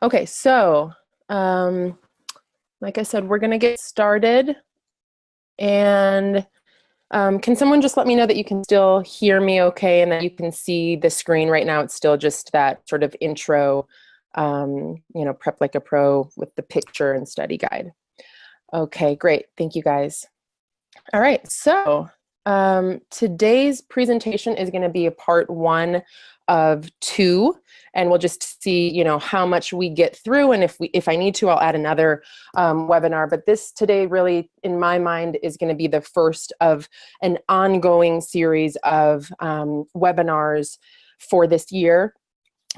Okay, so um, like I said, we're going to get started. And can someone just let me know that you can still hear me okay and that you can see the screen right now? It's still just that sort of intro, prep like a pro with the picture and study guide. Okay, great. Thank you guys. All right, so today's presentation is going to be a part one of two, and we'll just see, how much we get through, and if I need to, I'll add another webinar. But this today really, in my mind, is going to be the first of an ongoing series of webinars for this year.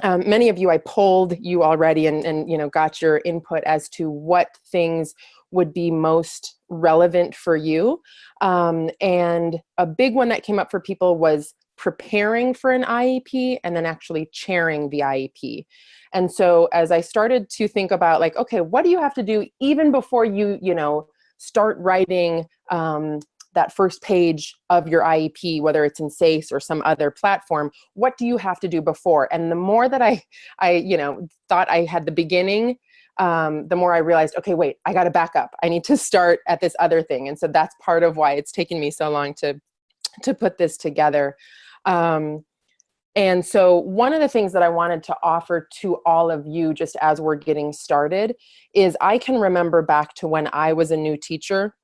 Many of you, I polled you already and got your input as to what things would be most relevant for you. And a big one that came up for people was preparing for an IEP and then actually chairing the IEP. And so as I started to think about like, okay, what do you have to do even before you start writing that first page of your IEP, whether it's in SACE or some other platform, what do you have to do before? And the more that I thought I had the beginning, the more I realized, okay, wait, I got to back up. I need to start at this other thing. And so that's part of why it's taken me so long to put this together. And so one of the things that I wanted to offer to all of you, just as we're getting started, is I can remember back to when I was a new teacher,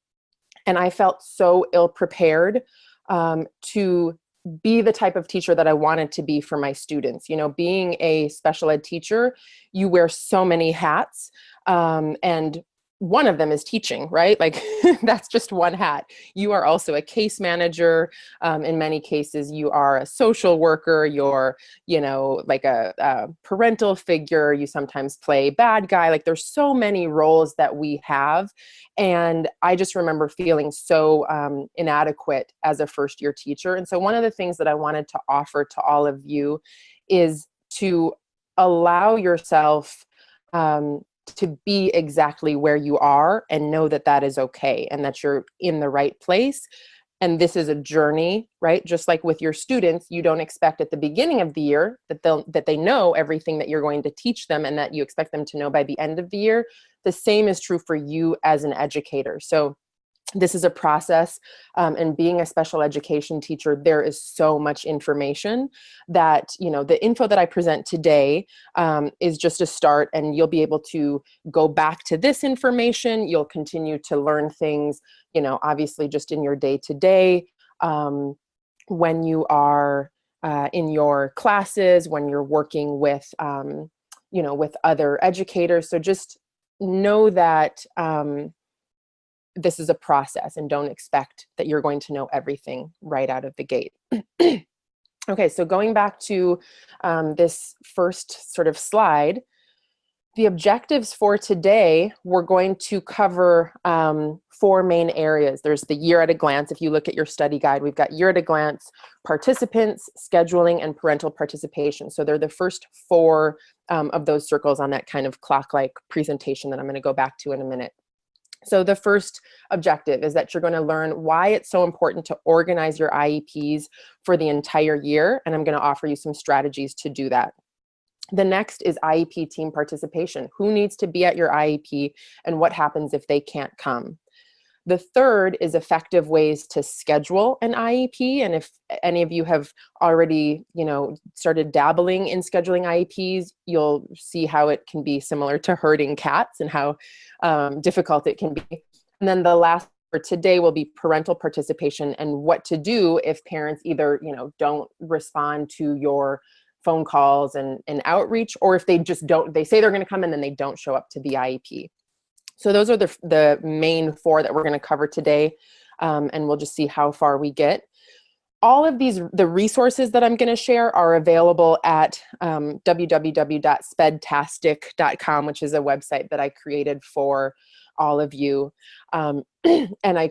and I felt so ill-prepared to be the type of teacher that I wanted to be for my students. Being a special ed teacher, you wear so many hats, and one of them is teaching, right? Like that's just one hat. You are also a case manager. In many cases, you are a social worker. You're, like a parental figure. You sometimes play bad guy. Like there's so many roles that we have. And I just remember feeling so inadequate as a first year teacher. And so one of the things that I wanted to offer to all of you is to allow yourself to be exactly where you are and know that that is okay and that you're in the right place. And this is a journey, right? Just like with your students, you don't expect at the beginning of the year that they know everything that you're going to teach them and that you expect them to know by the end of the year. The same is true for you as an educator. So this is a process, and being a special education teacher, there is so much information that, the info that I present today is just a start, and you'll be able to go back to this information. You'll continue to learn things, obviously just in your day-to-day, when you are in your classes, when you're working with, with other educators. So just know that this is a process and don't expect that you're going to know everything right out of the gate. Okay, so going back to this first sort of slide, the objectives for today, we're going to cover 4 main areas. There's the year at a glance. If you look at your study guide, we've got year at a glance, participants, scheduling, and parental participation. So they're the first 4 of those circles on that kind of clock-like presentation that I'm going to go back to in a minute. So the first objective is that you're going to learn why it's so important to organize your IEPs for the entire year, and I'm going to offer you some strategies to do that. The next is IEP team participation. Who needs to be at your IEP and what happens if they can't come? The third is effective ways to schedule an IEP. And if any of you have already, started dabbling in scheduling IEPs, you'll see how it can be similar to herding cats and how difficult it can be. And then the last for today will be parental participation and what to do if parents either, don't respond to your phone calls and outreach, or if they just don't, they say they're going to come and then they don't show up to the IEP. So those are the main 4 that we're going to cover today, and we'll just see how far we get. All of the resources that I'm going to share are available at www.spedtastic.com, which is a website that I created for all of you. And I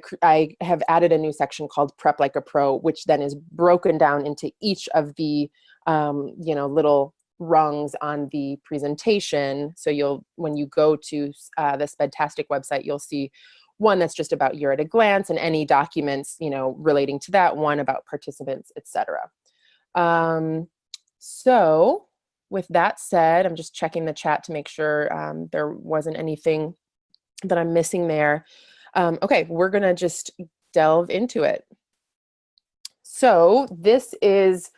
have added a new section called Prep Like a Pro, which then is broken down into each of the little rungs on the presentation. So when you go to the Spedtastic website, you'll see one that's just about year at a glance and any documents, relating to that, one about participants, etc. So with that said, I'm just checking the chat to make sure there wasn't anything that I'm missing there. Okay, we're gonna just delve into it. So this is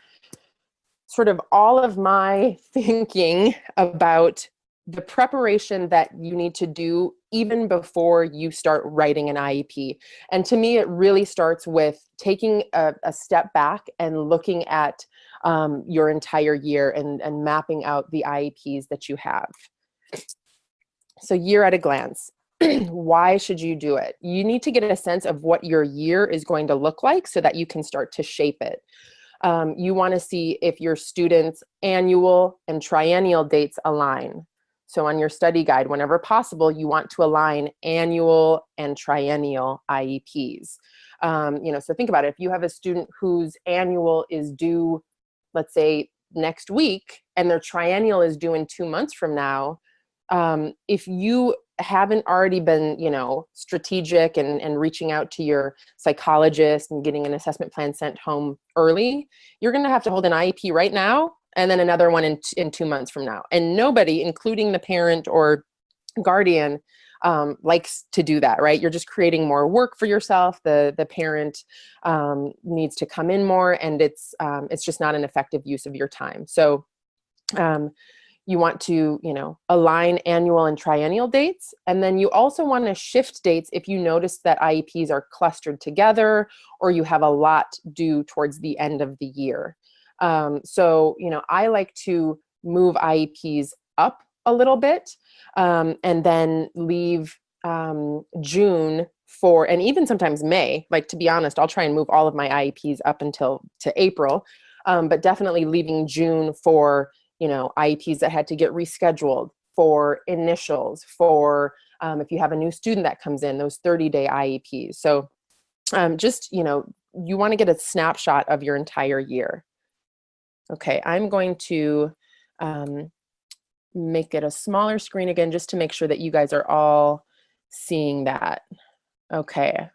sort of all of my thinking about the preparation that you need to do even before you start writing an IEP. And to me, it really starts with taking a step back and looking at your entire year and mapping out the IEPs that you have. So year at a glance. Why should you do it? You need to get a sense of what your year is going to look like so that you can start to shape it. You want to see if your students' annual and triennial dates align. So on your study guide, whenever possible, you want to align annual and triennial IEPs. So think about it. If you have a student whose annual is due, let's say, next week, and their triennial is due in 2 months from now, if you haven't already been, strategic and reaching out to your psychologist and getting an assessment plan sent home early, you're going to have to hold an IEP right now and then another one in 2 months from now. And nobody, including the parent or guardian, likes to do that, right? You're just creating more work for yourself. The parent needs to come in more, and it's just not an effective use of your time. So you want to, align annual and triennial dates. And then you also want to shift dates if you notice that IEPs are clustered together or you have a lot due towards the end of the year. I like to move IEPs up a little bit and then leave June for, and even sometimes May, like, to be honest, I'll try and move all of my IEPs up to April, but definitely leaving June for IEPs that had to get rescheduled, for initials, for if you have a new student that comes in, those 30-day IEPs. So you want to get a snapshot of your entire year. Okay, I'm going to make it a smaller screen again, just to make sure that you guys are all seeing that. Okay.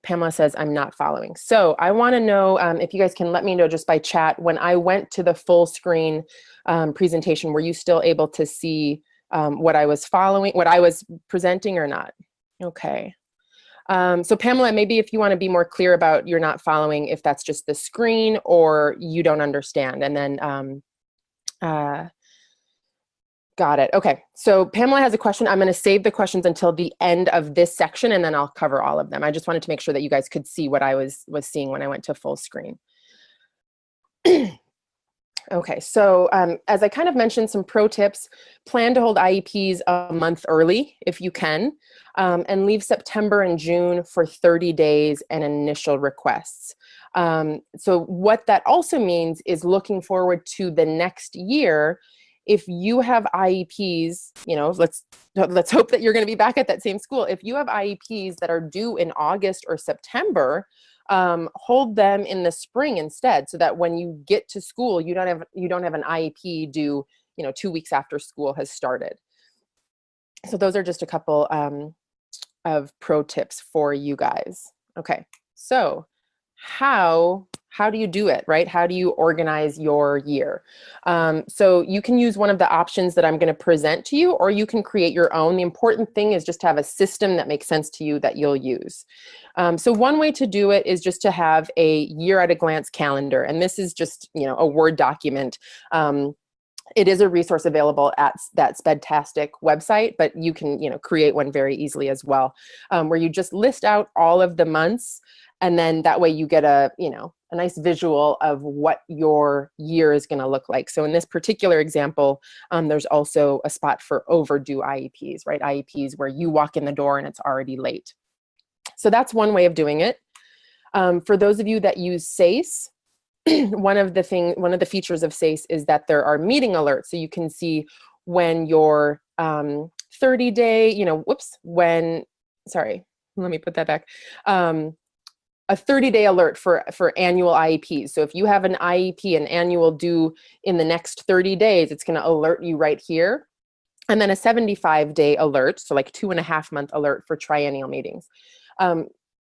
Pamela says, I'm not following. So I want to know if you guys can let me know just by chat, when I went to the full screen presentation, were you still able to see what I was following, what I was presenting or not? Okay. So Pamela, maybe if you want to be more clear about you're not following, if that's just the screen or you don't understand. And then got it. Okay. So Pamela has a question. I'm going to save the questions until the end of this section, and then I'll cover all of them. I just wanted to make sure that you guys could see what I was seeing when I went to full screen. Okay. So as I kind of mentioned, some pro tips: plan to hold IEPs a month early if you can, and leave September and June for 30 days and initial requests. So what that also means is looking forward to the next year. If you have IEPs, let's hope that you're going to be back at that same school. If you have IEPs that are due in August or September, hold them in the spring instead, so that when you get to school, you don't have an IEP due, 2 weeks after school has started. So those are just a couple of pro tips for you guys. Okay, so how do you do it, right? How do you organize your year? So you can use one of the options that I'm going to present to you, or you can create your own. The important thing is just to have a system that makes sense to you that you'll use. So one way to do it is just to have a year at a glance calendar. And this is just, a Word document. It is a resource available at that Spedtastic website, but you can, create one very easily as well, where you just list out all of the months. And then that way you get a nice visual of what your year is going to look like. So in this particular example, there's also a spot for overdue IEPs, right? IEPs where you walk in the door and it's already late. So that's one way of doing it. For those of you that use SACE, one of the features of SACE is that there are meeting alerts. So you can see when your 30-day, let me put that back. A 30-day alert for annual IEPs. So if you have an IEP, an annual due in the next 30 days, it's going to alert you right here. And then a 75-day alert, so like 2.5-month alert for triennial meetings.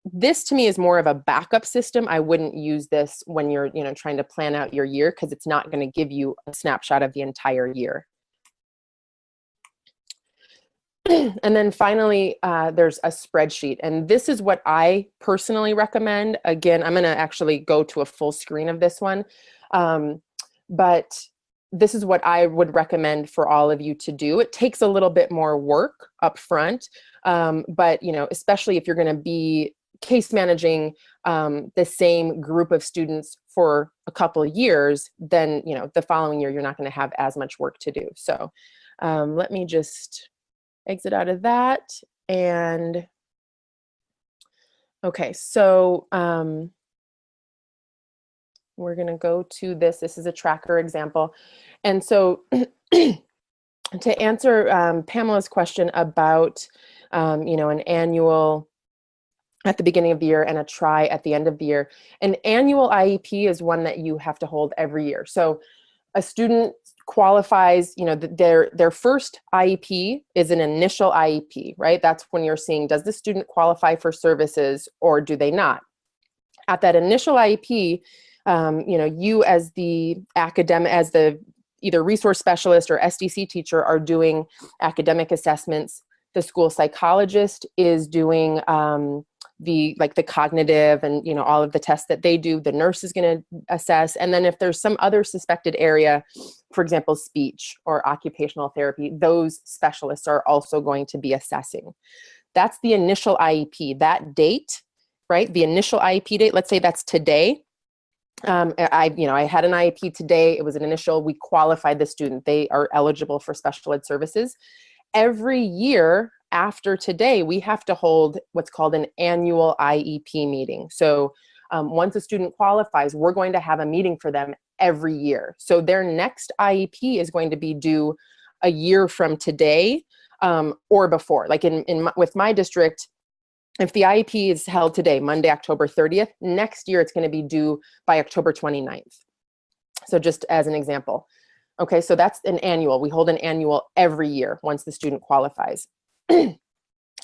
this to me is more of a backup system. I wouldn't use this when you're, trying to plan out your year, because it's not going to give you a snapshot of the entire year. And then finally, there's a spreadsheet. And this is what I personally recommend. Again, I'm going to actually go to a full screen of this one. But this is what I would recommend for all of you to do. It takes a little bit more work up front, but especially if you're going to be case managing the same group of students for a couple of years, then the following year you're not going to have as much work to do. So let me just exit out of that. And okay, so we're going to go to this. This is a tracker example. And so to answer Pamela's question about, an annual at the beginning of the year and a try at the end of the year, an annual IEP is one that you have to hold every year. So a student qualifies, their first IEP is an initial IEP, right? That's when you're seeing, does the student qualify for services or do they not? At that initial IEP, you as the academic, as the either resource specialist or SDC teacher are doing academic assessments. The school psychologist is doing the cognitive and all of the tests that they do. The nurse is going to assess, and then if there's some other suspected area, for example speech or occupational therapy, those specialists are also going to be assessing. That's the initial IEP. That date, right, the initial IEP date, let's say that's today. I had an IEP today. It was an initial. We qualified the student. They are eligible for special ed services. Every year after today, we have to hold what's called an annual IEP meeting. So once a student qualifies, we're going to have a meeting for them every year. So their next IEP is going to be due a year from today or before. Like with my district, if the IEP is held today, Monday, October 30th, next year it's going to be due by October 29th. So just as an example. Okay, so that's an annual. We hold an annual every year once the student qualifies.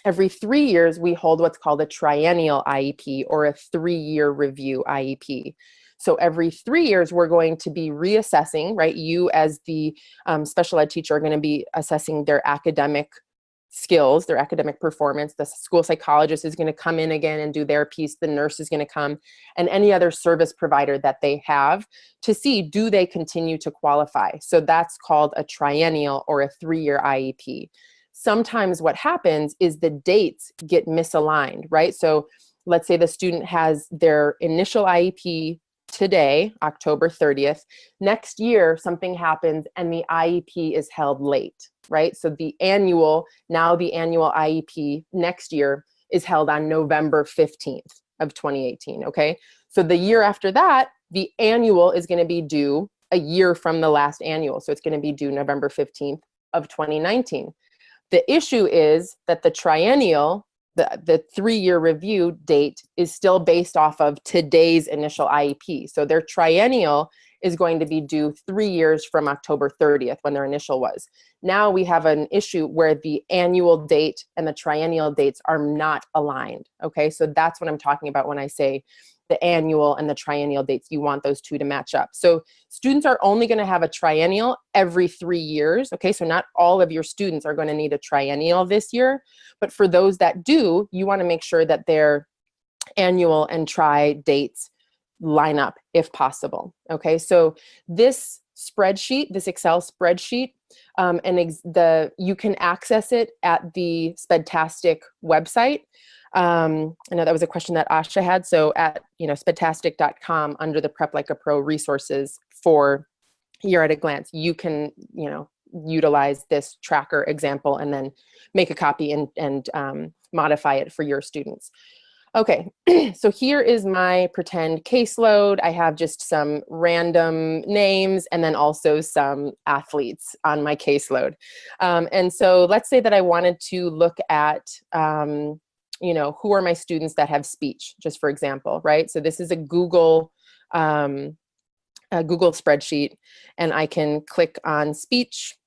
Every 3 years, we hold what's called a triennial IEP or a 3-year review IEP. So every 3 years, we're going to be reassessing, right? You as the special ed teacher are going to be assessing their academic skills, their academic performance. The school psychologist is going to come in again and do their piece. The nurse is going to come, and any other service provider that they have to see, do they continue to qualify? So that's called a triennial or a 3-year IEP. Sometimes what happens is the dates get misaligned, right? So let's say the student has their initial IEP today, October 30th. Next year, something happens and the IEP is held late, right? So the annual IEP next year is held on November 15th of 2018, okay? So the year after that, the annual is going to be due a year from the last annual. So it's going to be due November 15th of 2019. The issue is that the triennial, the 3-year review date is still based off of today's initial IEP. So their triennial is going to be due 3 years from October 30th when their initial was. Now we have an issue where the annual date and the triennial dates are not aligned. Okay, so that's what I'm talking about when I say the annual and the triennial dates. You want those two to match up. So students are only going to have a triennial every 3 years. Okay, so not all of your students are going to need a triennial this year, but for those that do, you want to make sure that their annual and tri dates line up if possible. Okay, so this spreadsheet, this Excel spreadsheet, you can access it at the Spedtastic website. I know that was a question that Asha had. So at spedtastic.com, under the Prep Like a Pro resources for Year at a Glance, you can utilize this tracker example and then make a copy and modify it for your students. Okay, so here is my pretend caseload. I have just some random names and then also some athletes on my caseload. And so let's say that I wanted to look at, who are my students that have speech, just for example, right? So this is a Google spreadsheet, and I can click on speech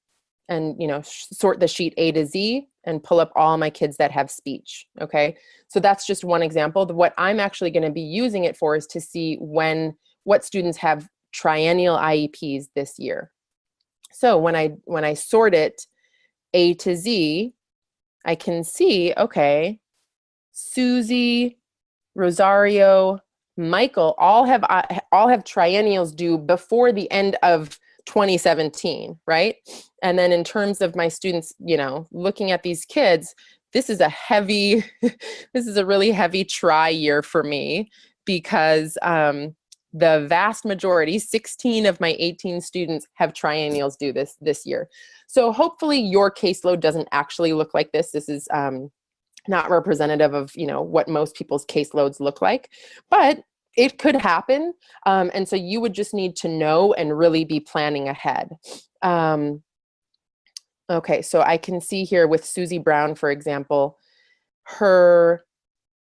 and, sort the sheet A to Z. and pull up all my kids that have speech, okay? So that's just one example. What I'm actually going to be using it for is to see what students have triennial IEPs this year. So when I sort it A to Z, I can see, okay, Susie, Rosario, Michael all have triennials due before the end of 2017, right? And then in terms of my students, looking at these kids, this is a really heavy try year for me, because the vast majority, 16 of my 18 students, have triennials due this year. So hopefully your caseload doesn't actually look like this. This is not representative of what most people's caseloads look like, but it could happen. And so you would just need to know and really be planning ahead. Okay, so I can see here with Susie Brown, for example, her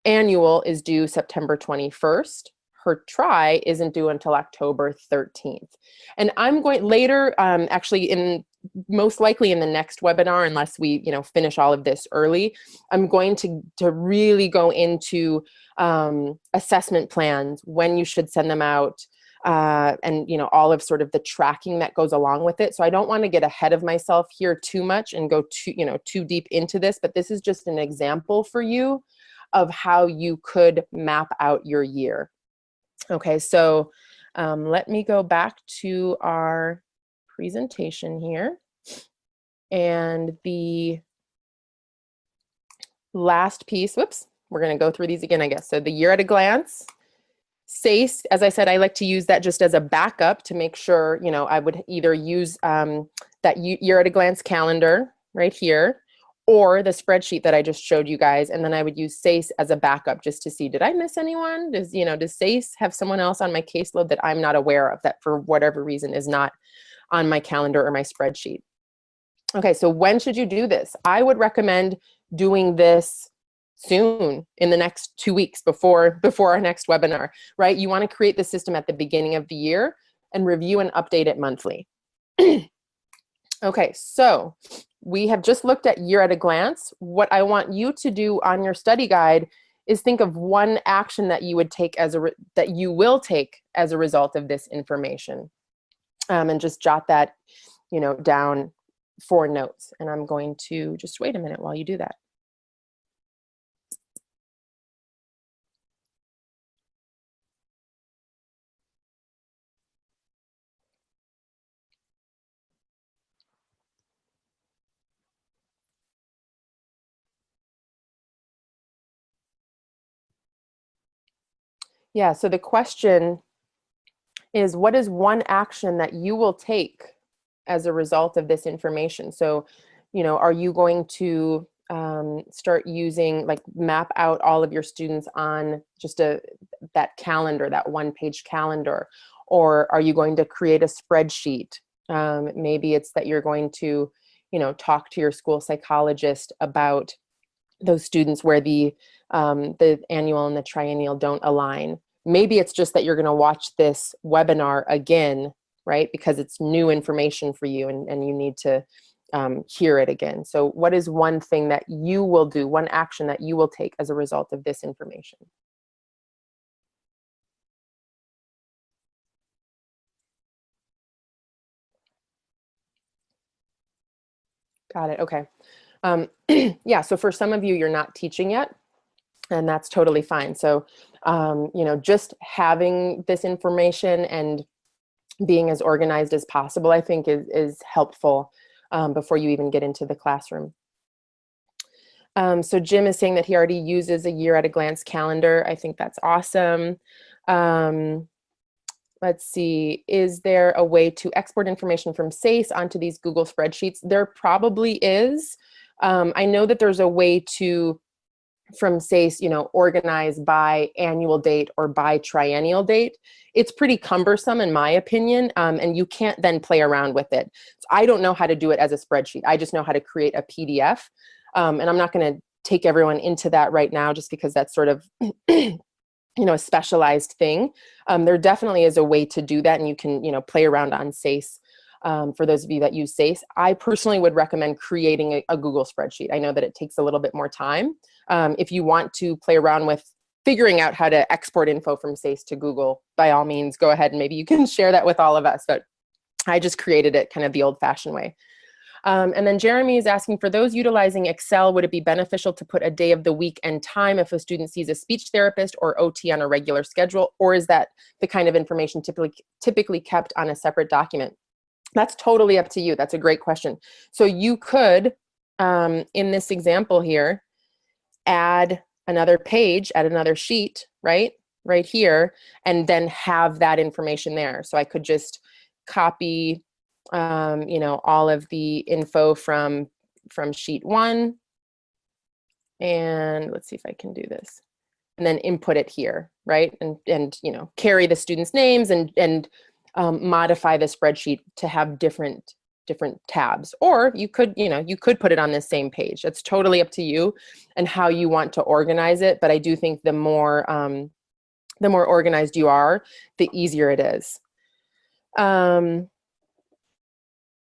annual is due September 21st. Her tri isn't due until October 13th. And I'm going later, actually most likely in the next webinar, unless we finish all of this early, I'm going to really go into assessment plans, when you should send them out, and all of sort of the tracking that goes along with it. So I don't want to get ahead of myself here too much and go too deep into this, but this is just an example for you of how you could map out your year. Okay, so let me go back to our presentation here. And the last piece, whoops, we're going to go through these again, I guess. So the year at a glance. SACE, as I said, I like to use that just as a backup to make sure, I would either use that year at a glance calendar right here, or the spreadsheet that I just showed you guys. And then I would use SACE as a backup just to see, did I miss anyone? Does SACE have someone else on my caseload that I'm not aware of, that for whatever reason is not on my calendar or my spreadsheet? Okay, so when should you do this? I would recommend doing this soon, in the next 2 weeks before our next webinar, right? You want to create the system at the beginning of the year and review and update it monthly. Okay, so we have just looked at year at a glance. What I want you to do on your study guide is think of one action that you would take that you will take as a result of this information, and just jot that, down for notes. And I'm going to just wait a minute while you do that. Yeah, so the question is, what is one action that you will take as a result of this information? So, are you going to start using, map out all of your students on just that calendar, that one-page calendar? Or are you going to create a spreadsheet? Maybe it's that you're going to, talk to your school psychologist about those students where the annual and the triennial don't align. Maybe it's just that you're going to watch this webinar again, right? Because it's new information for you, and you need to hear it again. So what is one thing that you will do, one action that you will take as a result of this information? Got it. Okay. Yeah, so for some of you, you're not teaching yet, and that's totally fine. So, just having this information and being as organized as possible, I think is helpful before you even get into the classroom. So Jim is saying that he already uses a year at a glance calendar. I think that's awesome. Let's see, is there a way to export information from SACE onto these Google spreadsheets? There probably is. I know that there's a way to, from SACE, organize by annual date or by triennial date. It's pretty cumbersome in my opinion, and you can't then play around with it. So I don't know how to do it as a spreadsheet. I just know how to create a PDF, and I'm not going to take everyone into that right now just because that's sort of a specialized thing. There definitely is a way to do that, and you can play around on SACE for those of you that use SACE. I personally would recommend creating a Google spreadsheet. I know that it takes a little bit more time. If you want to play around with figuring out how to export info from SACE to Google, by all means, go ahead and maybe you can share that with all of us. But I just created it kind of the old-fashioned way. And then Jeremy is asking, for those utilizing Excel, would it be beneficial to put a day of the week and time if a student sees a speech therapist or OT on a regular schedule? Or is that the kind of information typically kept on a separate document? That's totally up to you. That's a great question. So you could, in this example here, add another page, add another sheet, right here, and then have that information there. So I could just copy, all of the info from sheet 1, and let's see if I can do this, and then input it here, right? And carry the students' names and modify the spreadsheet to have different tabs. Or you could put it on the same page. It's totally up to you and how you want to organize it. But I do think the more organized you are, the easier it is.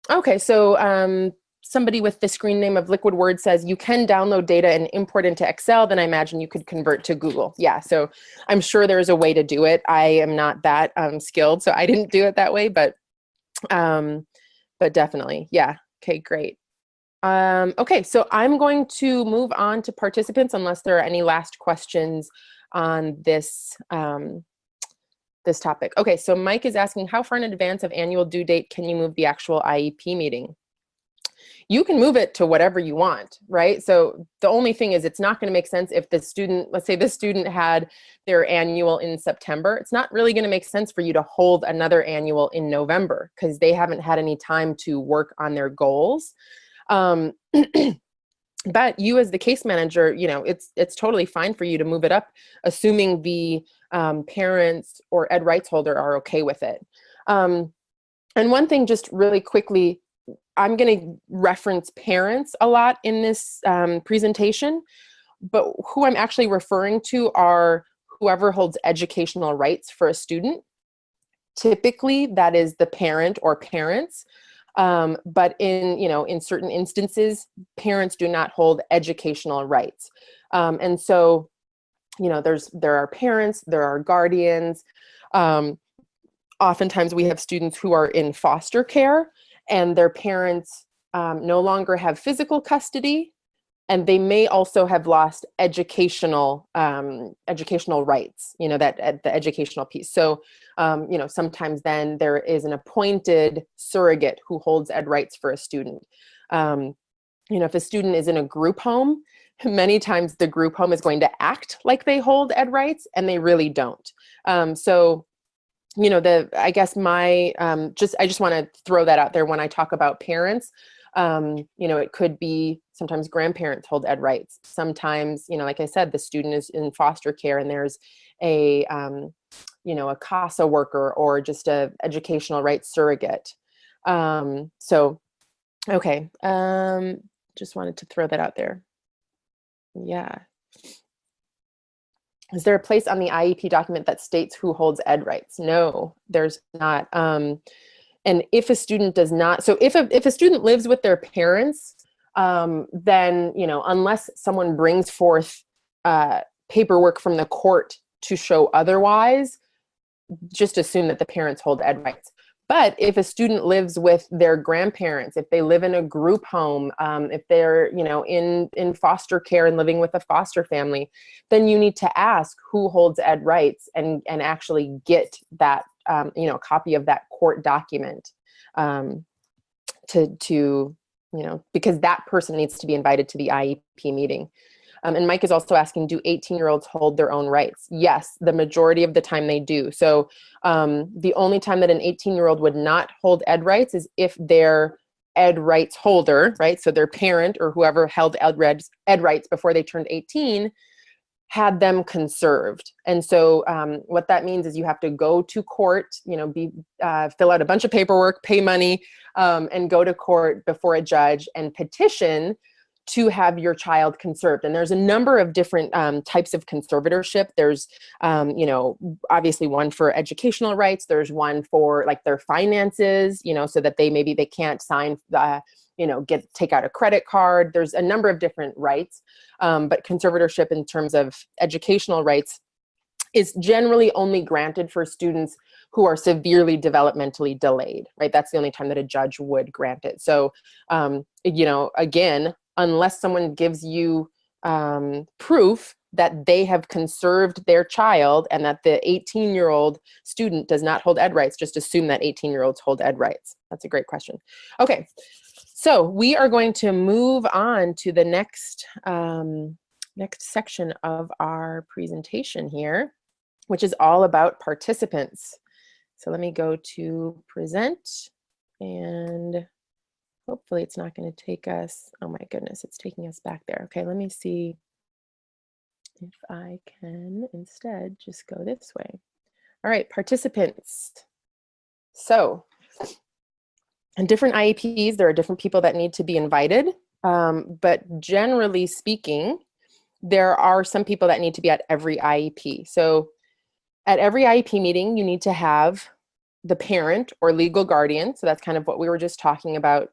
Okay, so somebody with the screen name of Liquid Word says, you can download data and import into Excel, then I imagine you could convert to Google. Yeah, so I'm sure there's a way to do it. I am not that skilled, so I didn't do it that way, but definitely, yeah. Okay, great. Okay, so I'm going to move on to participants unless there are any last questions on this this topic. Okay, so Mike is asking, how far in advance of annual due date can you move the actual IEP meeting? You can move it to whatever you want, right? So the only thing is, it's not going to make sense if the student, let's say the student had their annual in September, it's not really going to make sense for you to hold another annual in November because they haven't had any time to work on their goals. But you as the case manager, it's totally fine for you to move it up, assuming the parents or ed rights holder are okay with it. And one thing, just really quickly, I'm going to reference parents a lot in this presentation, but who I'm actually referring to are whoever holds educational rights for a student. Typically, that is the parent or parents. But in certain instances, parents do not hold educational rights. And so, there are parents, there are guardians. Oftentimes we have students who are in foster care and their parents no longer have physical custody, and they may also have lost educational rights, the educational piece. So, sometimes then there is an appointed surrogate who holds ed rights for a student. If a student is in a group home, many times the group home is going to act like they hold ed rights, and they really don't. I guess I just want to throw that out there when I talk about parents. It could be sometimes grandparents hold ed rights. Sometimes, like I said, the student is in foster care and there's a CASA worker or just a educational rights surrogate. Okay. Just wanted to throw that out there. Yeah. Is there a place on the IEP document that states who holds ed rights? No, there's not. And if a student does not, so if a student lives with their parents, then, unless someone brings forth paperwork from the court to show otherwise, just assume that the parents hold ed rights. But if a student lives with their grandparents, if they live in a group home, if they're, in foster care and living with a foster family, then you need to ask who holds ed rights and actually get that, copy of that court document because that person needs to be invited to the IEP meeting. And Mike is also asking, do 18-year-olds hold their own rights? Yes, the majority of the time they do. So the only time that an 18-year-old would not hold ed rights is if their ed rights holder, right? So their parent or whoever held ed rights before they turned 18 had them conserved. And so what that means is you have to go to court, fill out a bunch of paperwork, pay money, and go to court before a judge and petition to have your child conserved. And there's a number of different types of conservatorship. There's, obviously one for educational rights. There's one for like their finances, so that they can't sign, take out a credit card. There's a number of different rights. But conservatorship in terms of educational rights is generally only granted for students who are severely developmentally delayed, right? That's the only time that a judge would grant it. So, again, unless someone gives you proof that they have conserved their child and that the 18-year-old student does not hold ed rights, just assume that 18-year-olds hold ed rights. That's a great question. Okay, so we are going to move on to the next section of our presentation here, which is all about participants. So let me go to present, and hopefully it's not going to take us, oh my goodness, it's taking us back there. Okay, let me see if I can instead just go this way. All right, participants. So in different IEPs, there are different people that need to be invited, but generally speaking, there are some people that need to be at every IEP. So at every IEP meeting, you need to have the parent or legal guardian. So that's kind of what we were just talking about.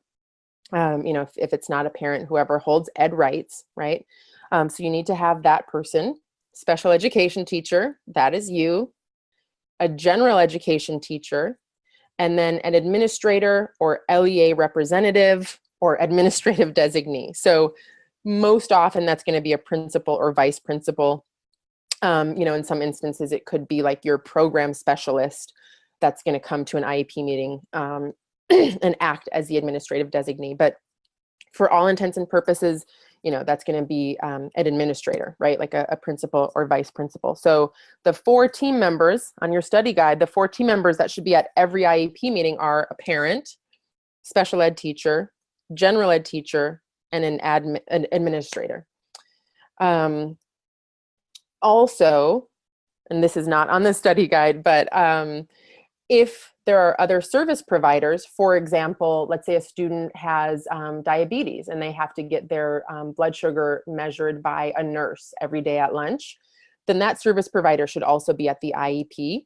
If it's not a parent, whoever holds ed rights, right? So you need to have that person, special education teacher, that is you, a general education teacher, and then an administrator or LEA representative or administrative designee. So most often that's going to be a principal or vice principal. In some instances, it could be like your program specialist that's going to come to an IEP meeting and act as the administrative designee. But for all intents and purposes, that's going to be an administrator, right? Like a principal or vice principal. So the 4 team members on your study guide, the 4 team members that should be at every IEP meeting are a parent, special ed teacher, general ed teacher, and an administrator. Also, and this is not on the study guide, but if there are other service providers, for example, let's say a student has diabetes and they have to get their blood sugar measured by a nurse every day at lunch, then that service provider should also be at the IEP.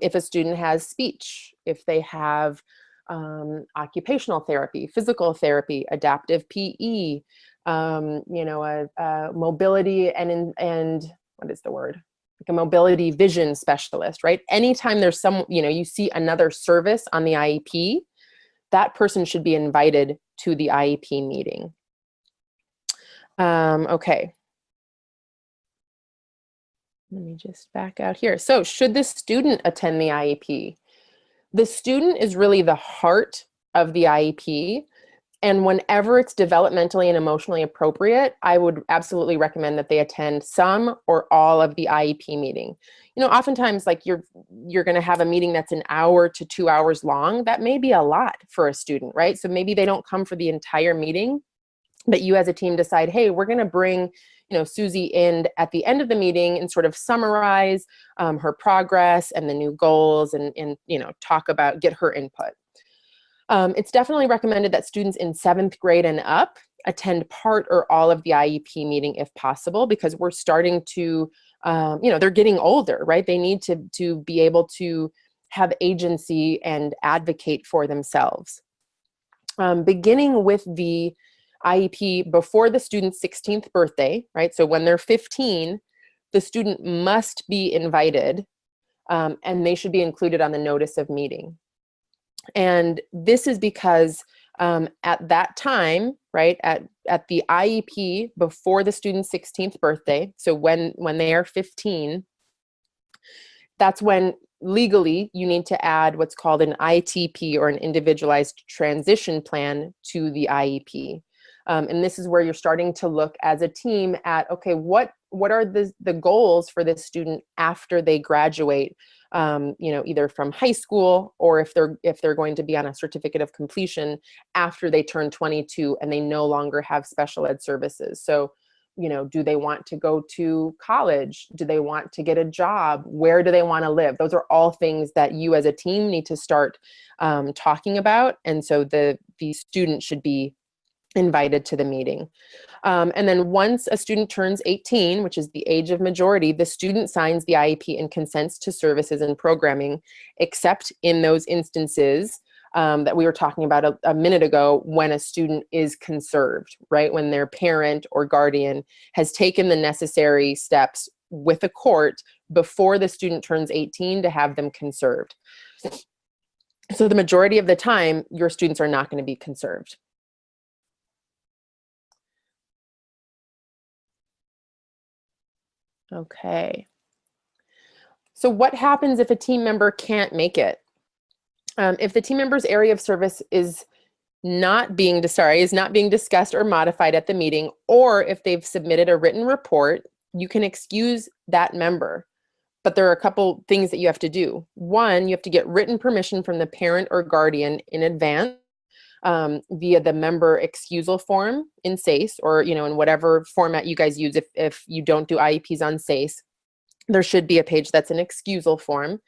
If a student has speech, if they have occupational therapy, physical therapy, adaptive PE, mobility and what is the word? Like a mobility vision specialist, right? Anytime there's some, you see another service on the IEP, that person should be invited to the IEP meeting. Okay. Let me just back out here. So should the student attend the IEP? The student is really the heart of the IEP. And whenever it's developmentally and emotionally appropriate, I would absolutely recommend that they attend some or all of the IEP meeting. Oftentimes, like you're going to have a meeting that's an hour to 2 hours long. That may be a lot for a student, right? So maybe they don't come for the entire meeting, but you as a team decide, hey, we're going to bring, Susie in at the end of the meeting and sort of summarize her progress and the new goals and get her input. It's definitely recommended that students in 7th grade and up attend part or all of the IEP meeting if possible, because we're starting to, they're getting older, right? They need to be able to have agency and advocate for themselves. Beginning with the IEP before the student's 16th birthday, right? So when they're 15, the student must be invited and they should be included on the notice of meeting. And this is because at that time, right, at the IEP before the student's 16th birthday, so when they are 15, that's when legally you need to add what's called an ITP or an individualized transition plan to the IEP. And this is where you're starting to look as a team at, okay, what are the goals for this student after they graduate, either from high school or if they're going to be on a certificate of completion after they turn 22 and they no longer have special ed services. So, do they want to go to college? Do they want to get a job? Where do they want to live? Those are all things that you as a team need to start talking about. And so the student should be invited to the meeting. And then once a student turns 18, which is the age of majority, the student signs the IEP and consents to services and programming, except in those instances that we were talking about a minute ago, when a student is conserved, right? When their parent or guardian has taken the necessary steps with a court before the student turns 18 to have them conserved. So the majority of the time, your students are not going to be conserved. Okay. So what happens if a team member can't make it? If the team member's area of service is not being discussed or modified at the meeting, or if they've submitted a written report, you can excuse that member. But there are a couple things that you have to do. One, you have to get written permission from the parent or guardian in advance via the member excusal form in SACE, or in whatever format you guys use. If you don't do IEPs on SACE, there should be a page that's an excusal form.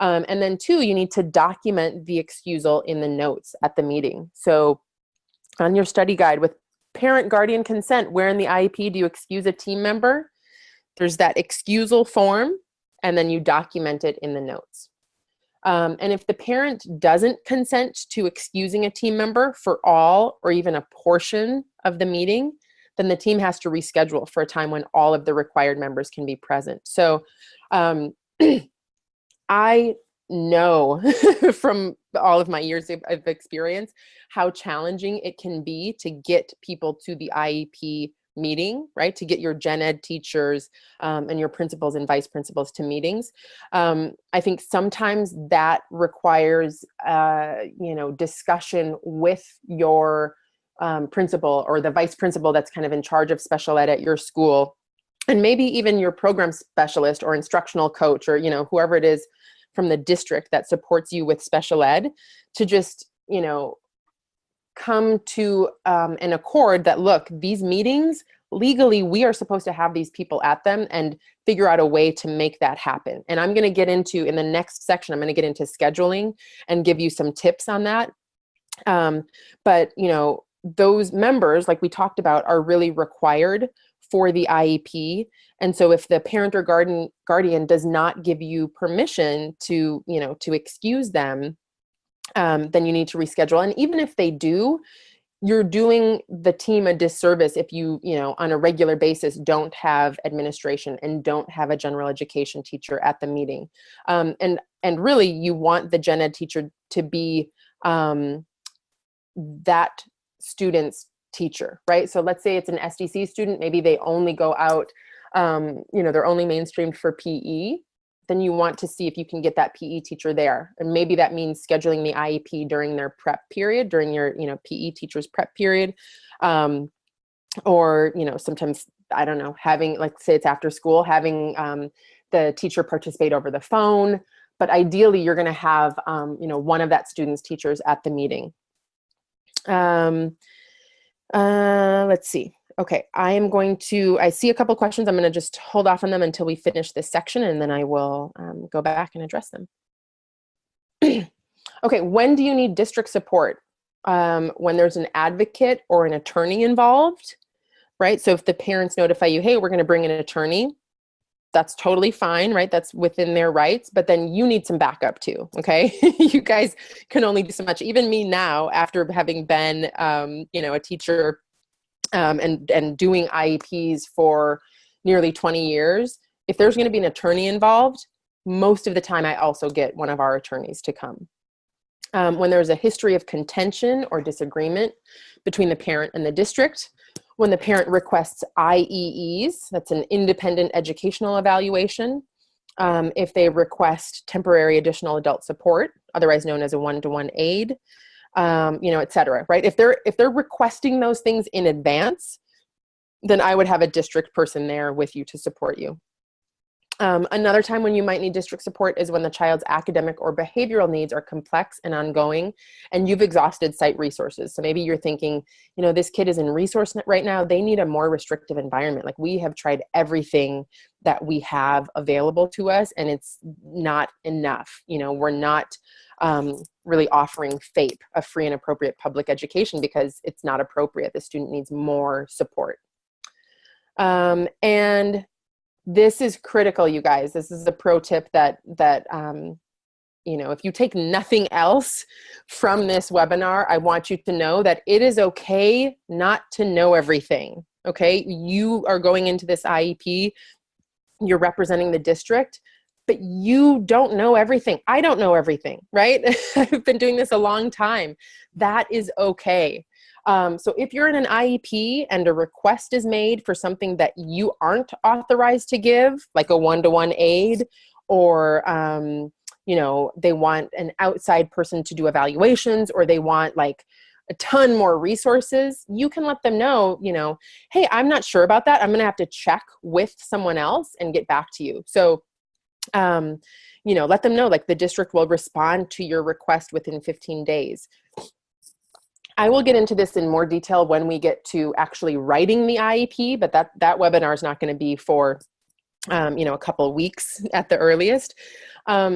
And then two, you need to document the excusal in the notes at the meeting. So on your study guide, with parent guardian consent, where in the IEP do you excuse a team member? There's that excusal form, and then you document it in the notes. And if the parent doesn't consent to excusing a team member for all or even a portion of the meeting, then the team has to reschedule for a time when all of the required members can be present. So I know from all of my years of experience how challenging it can be to get people to the IEP meeting, right? To get your gen ed teachers and your principals and vice principals to meetings. I think sometimes that requires, discussion with your principal or the vice principal that's kind of in charge of special ed at your school, and maybe even your program specialist or instructional coach, or whoever it is from the district that supports you with special ed, to just come to an accord that, look, these meetings, legally, we are supposed to have these people at them, and figure out a way to make that happen. And I'm going to get into, in the next section, I'm going to get into scheduling and give you some tips on that. But those members, like we talked about, are really required for the IEP. And so if the parent or guardian does not give you permission to excuse them, then you need to reschedule. And even if they do, you're doing the team a disservice if you on a regular basis don't have administration and don't have a general education teacher at the meeting. And really, you want the gen ed teacher to be that student's teacher, right? So let's say it's an SDC student, maybe they only go out, they're only mainstreamed for PE. Then you want to see if you can get that PE teacher there. And maybe that means scheduling the IEP during their prep period, during your, PE teacher's prep period. Or, sometimes, I don't know, having, like, say it's after school, having the teacher participate over the phone. But ideally, you're going to have, one of that student's teachers at the meeting. Let's see. Okay, I see a couple questions. I'm going to just hold off on them until we finish this section, and then I will go back and address them. Okay, when do you need district support? When there's an advocate or an attorney involved, right? So if the parents notify you, hey, we're going to bring in an attorney, that's totally fine, right? That's within their rights, but then you need some backup too, okay? You guys can only do so much. Even me now, after having been, a teacher and doing IEPs for nearly 20 years, if there's going to be an attorney involved, most of the time I also get one of our attorneys to come. When there's a history of contention or disagreement between the parent and the district, when the parent requests IEEs, that's an independent educational evaluation, if they request temporary additional adult support, otherwise known as a one-to-one aid, et cetera, right? If they're requesting those things in advance, then I would have a district person there with you to support you. Another time when you might need district support is when the child's academic or behavioral needs are complex and ongoing, and you've exhausted site resources. So maybe you're thinking, this kid is in ResourceNet right now. They need a more restrictive environment. Like, we have tried everything that we have available to us, and it's not enough. We're not really offering FAPE, a free and appropriate public education, because it's not appropriate. The student needs more support. And this is critical, you guys. This is a pro tip that you know, if you take nothing else from this webinar, I want you to know that it is okay not to know everything, okay? You are going into this IEP, you're representing the district, but you don't know everything. I don't know everything, right? I've been doing this a long time. That is okay. So if you're in an IEP and a request is made for something that you aren't authorized to give, like a one-to-one aid, or you know, they want an outside person to do evaluations, or they want like a ton more resources, you can let them know, you know, hey, I'm not sure about that. I'm going to have to check with someone else and get back to you. So, you know, let them know, like, the district will respond to your request within 15 days. I will get into this in more detail when we get to actually writing the IEP, but that webinar is not going to be for, you know, a couple of weeks at the earliest.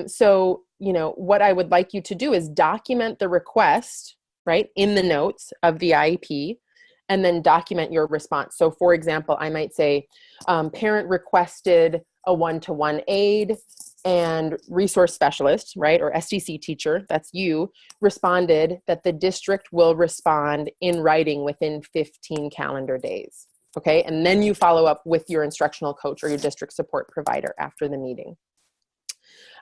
So, you know, what I would like you to do is document the request, right, in the notes of the IEP, and then document your response. So for example, I might say, parent requested a one-to-one aid, and resource specialist, right, or SDC teacher, that's you, responded that the district will respond in writing within 15 calendar days. Okay, and then you follow up with your instructional coach or your district support provider after the meeting.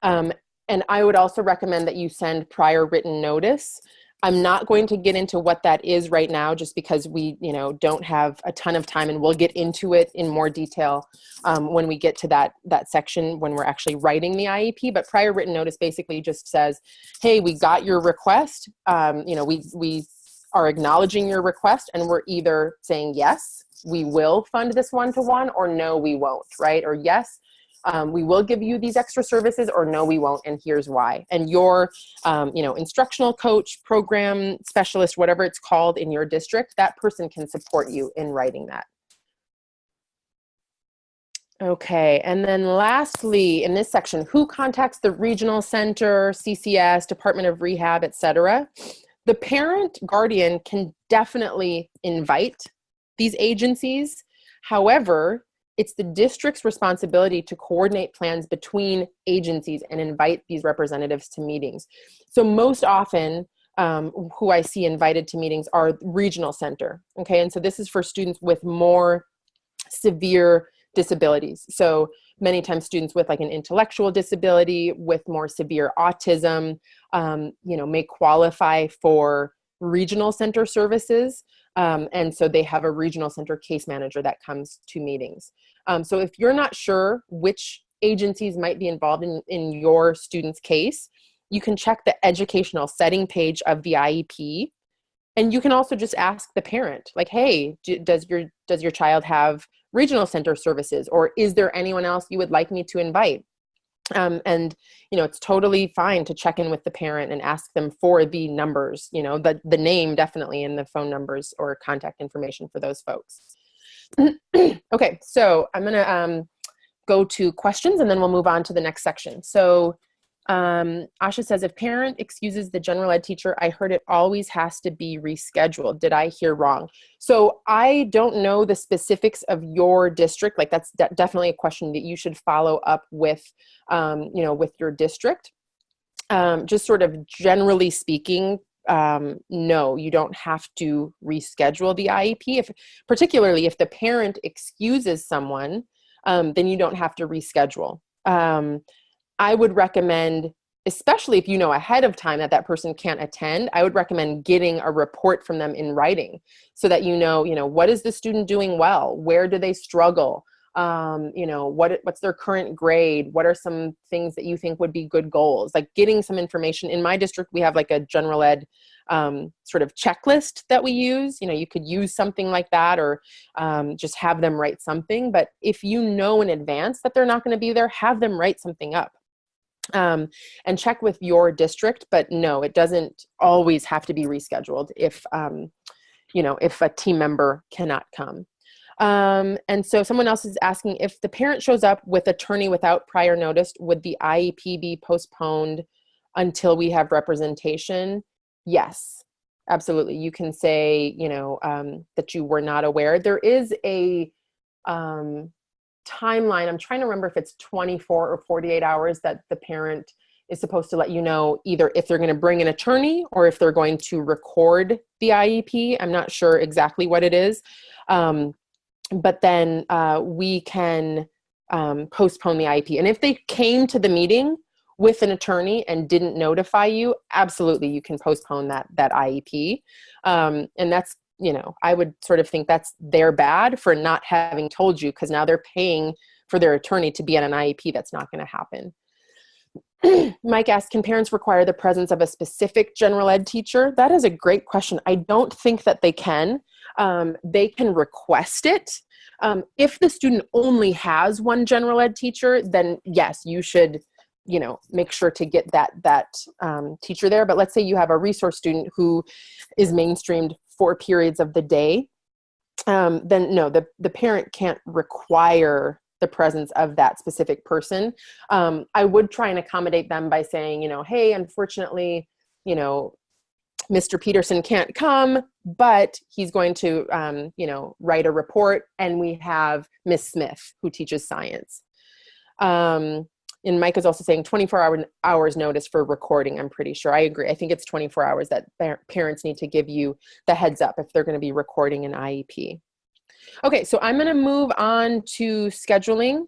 And I would also recommend that you send prior written notice. I'm not going to get into what that is right now, just because we, you know, don't have a ton of time, and we'll get into it in more detail when we get to that section when we're actually writing the IEP. But prior written notice basically just says, hey, we got your request. You know, we are acknowledging your request, and we're either saying yes, we will fund this one-to-one, or no, we won't, right? Or yes, we will give you these extra services, or no, we won't, and here's why. And your, you know, instructional coach, program specialist, whatever it's called in your district, that person can support you in writing that. Okay, and then lastly, in this section, who contacts the regional center, CCS, Department of Rehab, etc. The parent guardian can definitely invite these agencies. However, it's the district's responsibility to coordinate plans between agencies and invite these representatives to meetings. So most often, who I see invited to meetings are regional center, okay? And so this is for students with more severe disabilities. So many times students with like an intellectual disability, with more severe autism, you know, may qualify for regional center services. And so they have a regional center case manager that comes to meetings. So if you're not sure which agencies might be involved in your student's case, you can check the educational setting page of the IEP. And you can also just ask the parent, like, hey, does your child have regional center services, or is there anyone else you would like me to invite? And, you know, it's totally fine to check in with the parent and ask them for the numbers, you know, the name definitely, and the phone numbers or contact information for those folks. Okay, so I'm going to go to questions, and then we'll move on to the next section. So Asha says, if parent excuses the general ed teacher, I heard it always has to be rescheduled. Did I hear wrong? So I don't know the specifics of your district. Like, that's definitely a question that you should follow up with, you know, with your district. Just sort of generally speaking, no, you don't have to reschedule the IEP. Particularly if the parent excuses someone, then you don't have to reschedule. I would recommend, especially if you know ahead of time that person can't attend, I would recommend getting a report from them in writing, so that you know, what is the student doing well? Where do they struggle? You know, what's their current grade? What are some things that you think would be good goals? Like, getting some information. In my district, we have like a general ed sort of checklist that we use. You know, you could use something like that, or just have them write something. But if you know in advance that they're not going to be there, have them write something up. And check with your district, but no, it doesn't always have to be rescheduled if, you know, if a team member cannot come. And so someone else is asking, if the parent shows up with attorney without prior notice, would the IEP be postponed until we have representation, yes, absolutely. You can say, that you were not aware. There is a timeline. I'm trying to remember if it's 24 or 48 hours that the parent is supposed to let you know either if they're going to bring an attorney or if they're going to record the IEP. I'm not sure exactly what it is. But then we can postpone the IEP. And if they came to the meeting with an attorney and didn't notify you, absolutely, you can postpone that IEP. And that's, I would sort of think that's their bad for not having told you, because now they're paying for their attorney to be on an IEP. That's not going to happen. Mike asked, can parents require the presence of a specific general ed teacher? That is a great question. I don't think that they can. They can request it. If the student only has one general ed teacher, then yes, you should, make sure to get that teacher there. But let's say you have a resource student who is mainstreamed 4 periods of the day, then no, the parent can't require the presence of that specific person. I would try and accommodate them by saying, hey, unfortunately, Mr. Peterson can't come, but he's going to, write a report, and we have Miss Smith who teaches science. And Mike is also saying 24 hours notice for recording. I'm pretty sure. I agree. I think it's 24 hours that parents need to give you the heads up if they're going to be recording an IEP. Okay, so I'm going to move on to scheduling.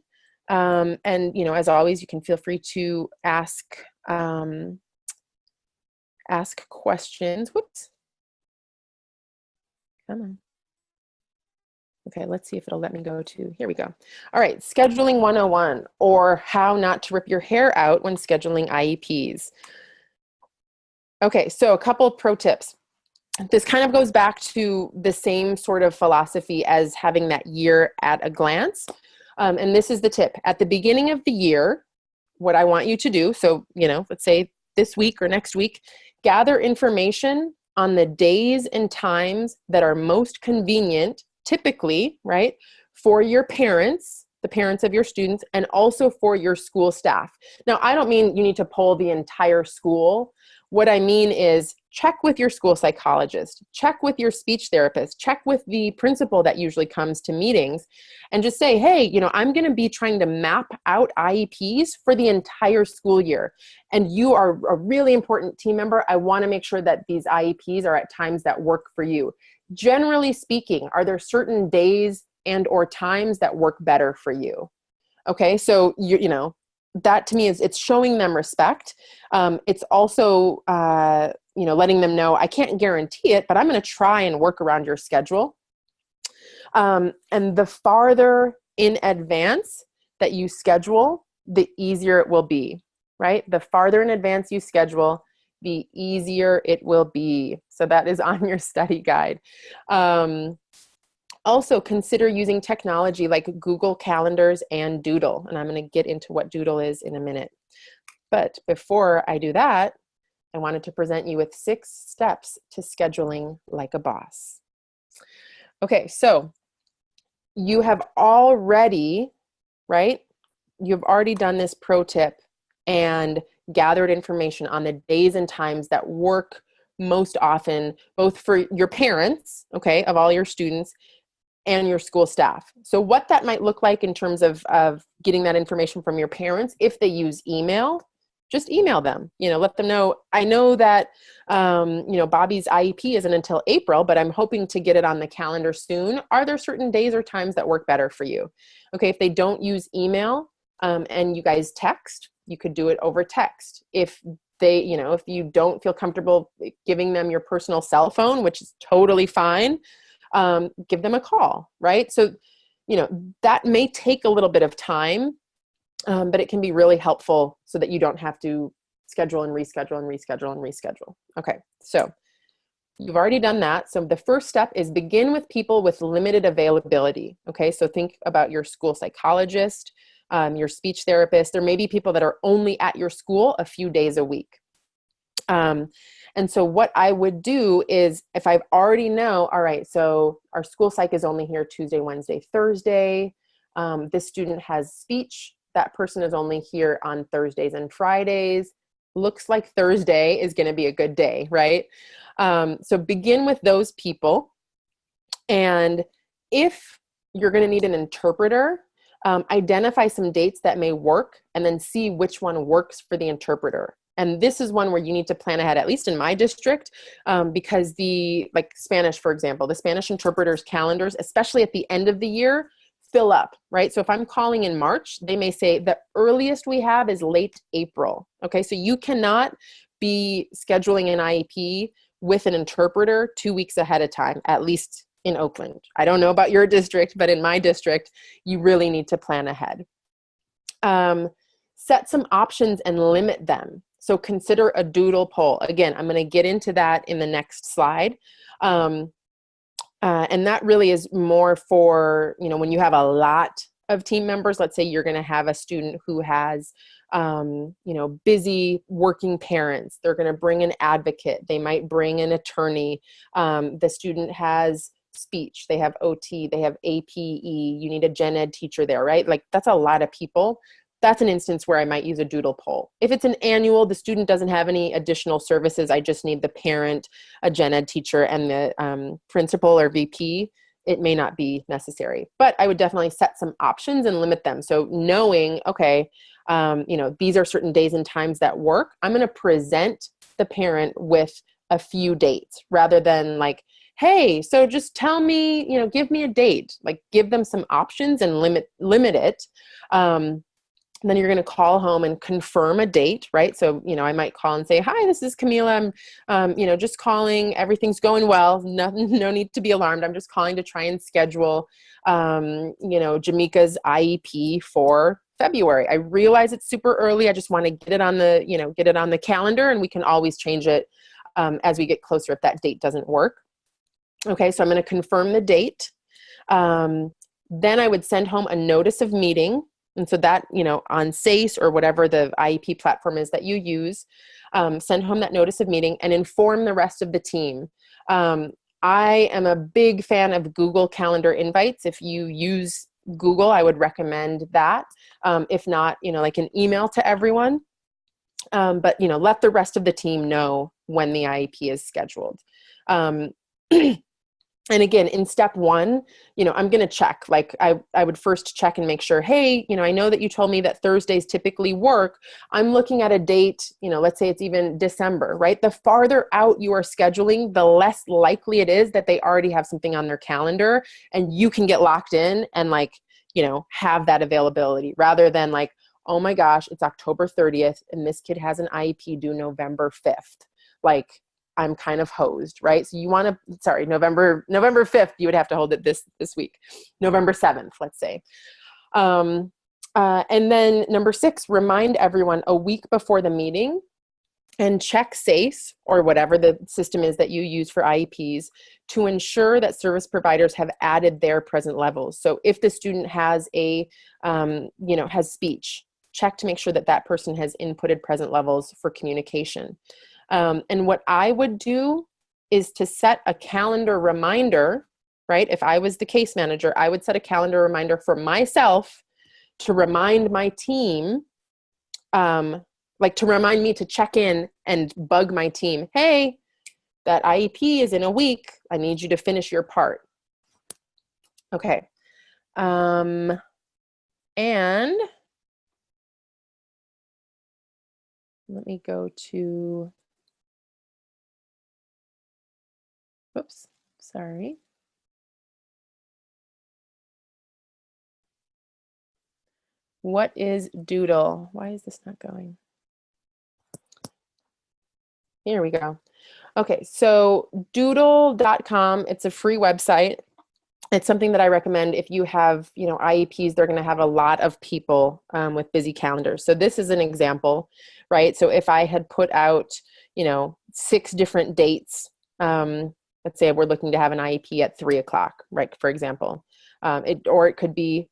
And, as always, you can feel free to ask questions. Whoops. Come on. Okay, let's see if it'll let me go to, here we go. All right, scheduling 101, or how not to rip your hair out when scheduling IEPs. Okay, so a couple of pro tips. This kind of goes back to the same sort of philosophy as having that year at a glance. And this is the tip. At the beginning of the year, what I want you to do, so, let's say this week or next week, gather information on the days and times that are most convenient, typically, right, for your parents, the parents of your students, and also for your school staff. Now, I don't mean you need to poll the entire school. What I mean is check with your school psychologist, check with your speech therapist, check with the principal that usually comes to meetings, and just say, hey, I'm going to be trying to map out IEPs for the entire school year. And you are a really important team member. I want to make sure that these IEPs are at times that work for you. Generally speaking, are there certain days and or times that work better for you? Okay, so that to me it's showing them respect. It's also, letting them know I can't guarantee it, but I'm going to try and work around your schedule. And the farther in advance that you schedule, the easier it will be, right? The farther in advance you schedule, the easier it will be. So that is on your study guide. Also, consider using technology like Google Calendars and Doodle. And I'm going to get into what Doodle is in a minute. But before I do that, I wanted to present you with 6 steps to scheduling like a boss. Okay, so you have already, right? You've already done this pro tip and gathered information on the days and times that work most often, both for your parents, okay, of all your students, and your school staff. So what that might look like in terms of getting that information from your parents, if they use email, just email them, let them know, I know that, Bobby's IEP isn't until April, but I'm hoping to get it on the calendar soon. Are there certain days or times that work better for you? Okay, if they don't use email and you guys text, you could do it over text. If they, if you don't feel comfortable giving them your personal cell phone, which is totally fine, give them a call, right? So, that may take a little bit of time, but it can be really helpful so that you don't have to schedule and reschedule and reschedule and reschedule. Okay, so you've already done that. So the first step is begin with people with limited availability. Okay, so think about your school psychologist, your speech therapist. There may be people that are only at your school a few days a week. And so what I would do is if I already know, all right, so our school psych is only here Tuesday, Wednesday, Thursday. This student has speech. That person is only here on Thursdays and Fridays. looks like Thursday is going to be a good day, right? So begin with those people. And if you're going to need an interpreter, identify some dates that may work and then see which one works for the interpreter. And this is one where you need to plan ahead, at least in my district, because like Spanish, for example, the Spanish interpreters' calendars, especially at the end of the year, fill up, right? So if I'm calling in March, they may say the earliest we have is late April. Okay, so you cannot be scheduling an IEP with an interpreter 2 weeks ahead of time, at least in Oakland. I don't know about your district, but in my district, you really need to plan ahead. Set some options and limit them. So consider a doodle poll. Again, I'm going to get into that in the next slide. And that really is more for, when you have a lot of team members. Let's say you're going to have a student who has, busy working parents. They're going to bring an advocate. They might bring an attorney. The student has speech. They have OT. They have APE. You need a gen ed teacher there, right? Like that's a lot of people. That's an instance where I might use a doodle poll. If it's an annual, the student doesn't have any additional services. I just need the parent, a gen ed teacher, and the principal or VP. It may not be necessary, but I would definitely set some options and limit them. So knowing, okay, these are certain days and times that work. I'm going to present the parent with a few dates rather than like, hey, so just tell me, give me a date. Like give them some options and limit it. And then you're going to call home and confirm a date, right? So, I might call and say, hi, this is Camila. I'm, just calling. Everything's going well. No need to be alarmed. I'm just calling to try and schedule, Jamaica's IEP for February. I realize it's super early. I just want to get it on the calendar, and we can always change it as we get closer if that date doesn't work. Okay, so I'm going to confirm the date. Then I would send home a notice of meeting. And so that, on SACE or whatever the IEP platform is that you use, send home that notice of meeting and inform the rest of the team. I am a big fan of Google Calendar invites. If you use Google, I would recommend that. If not, like an email to everyone. But, let the rest of the team know when the IEP is scheduled. And again, in step one, I'm going to check, like I would first check and make sure, hey, I know that you told me that Thursdays typically work. I'm looking at a date, let's say it's even December, right? The farther out you are scheduling, the less likely it is that they already have something on their calendar and you can get locked in and have that availability rather than like, oh my gosh, it's October 30th and this kid has an IEP due November 5th. Like, I'm kind of hosed, right? So you want to, November 5th, you would have to hold it this week, November 7th, let's say. And then number 6, remind everyone a week before the meeting and check SACE or whatever the system is that you use for IEPs to ensure that service providers have added their present levels. So if the student has has speech, check to make sure that that person has inputted present levels for communication. And what I would do is to set a calendar reminder, right? If I was the case manager, I would set a calendar reminder for myself to remind my team, to remind me to check in and bug my team. Hey, that IEP is in a week. I need you to finish your part. Okay. And let me go to... Oops, sorry. What is Doodle? Why is this not going? Here we go. Okay, so doodle.com, it's a free website. It's something that I recommend if you have, IEPs, they're going to have a lot of people with busy calendars. So this is an example, right? So if I had put out, 6 different dates, let's say we're looking to have an IEP at 3:00, right? For example, it could be,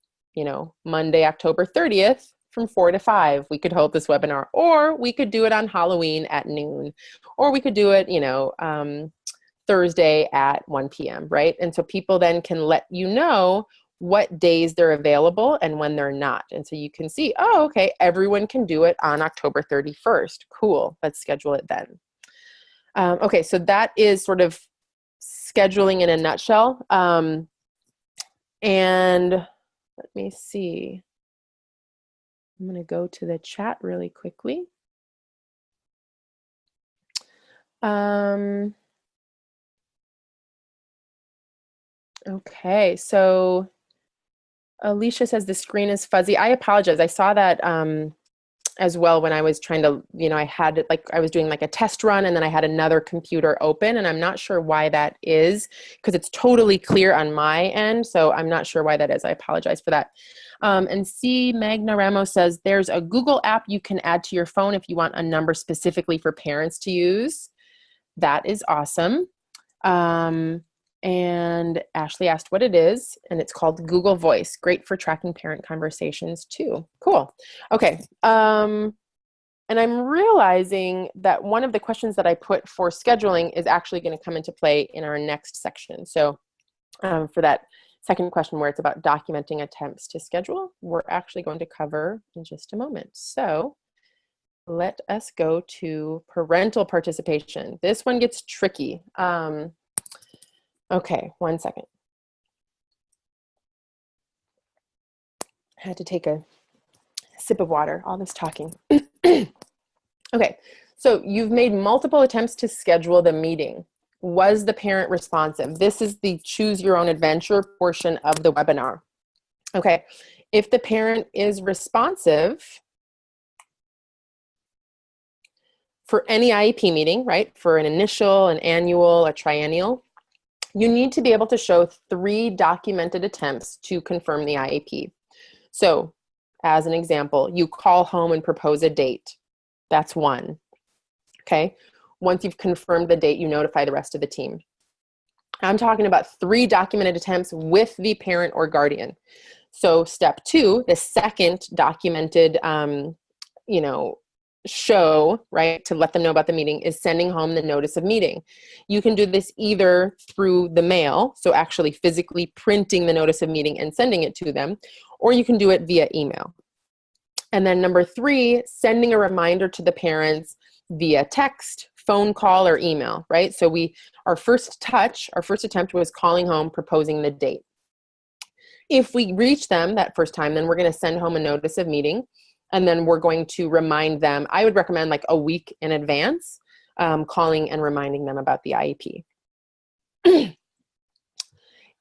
Monday, October 30th from 4 to 5. We could hold this webinar, or we could do it on Halloween at noon, or we could do it, Thursday at 1 p.m., right? And so people then can let you know what days they're available and when they're not. And so you can see, oh, okay, everyone can do it on October 31st. Cool, let's schedule it then. Okay, so that is sort of scheduling in a nutshell. And let me see. I'm going to go to the chat really quickly. Okay, so Alicia says the screen is fuzzy. I apologize. I saw that as well when I was trying to, I had I was doing like a test run and then I had another computer open, and I'm not sure why that is because it's totally clear on my end. So I'm not sure why that is. I apologize for that. And C. Magna Ramos says there's a Google app you can add to your phone if you want a number specifically for parents to use. That is awesome. And Ashley asked what it is, and it's called Google Voice. Great for tracking parent conversations too. Cool. Okay. And I'm realizing that one of the questions that I put for scheduling is actually going to come into play in our next section. So for that second question where it's about documenting attempts to schedule, we're actually going to cover in just a moment. So let us go to parental participation. This one gets tricky. Okay, 1 second. I had to take a sip of water, all this talking. Okay, so you've made multiple attempts to schedule the meeting. Was the parent responsive? This is the choose your own adventure portion of the webinar. Okay, if the parent is responsive for any IEP meeting, right? For an initial, an annual, a triennial, you need to be able to show 3 documented attempts to confirm the IEP. So, as an example, you call home and propose a date. That's 1. Okay? Once you've confirmed the date, you notify the rest of the team. I'm talking about 3 documented attempts with the parent or guardian. So, step 2, the second documented, show, right, to let them know about the meeting is sending home the notice of meeting. You can do this either through the mail, so actually physically printing the notice of meeting and sending it to them, or you can do it via email. And then number 3, sending a reminder to the parents via text, phone call, or email, right? So our first attempt was calling home, proposing the date. If we reach them that first time, then we're going to send home a notice of meeting. And then we're going to remind them, I would recommend like a week in advance, calling and reminding them about the IEP.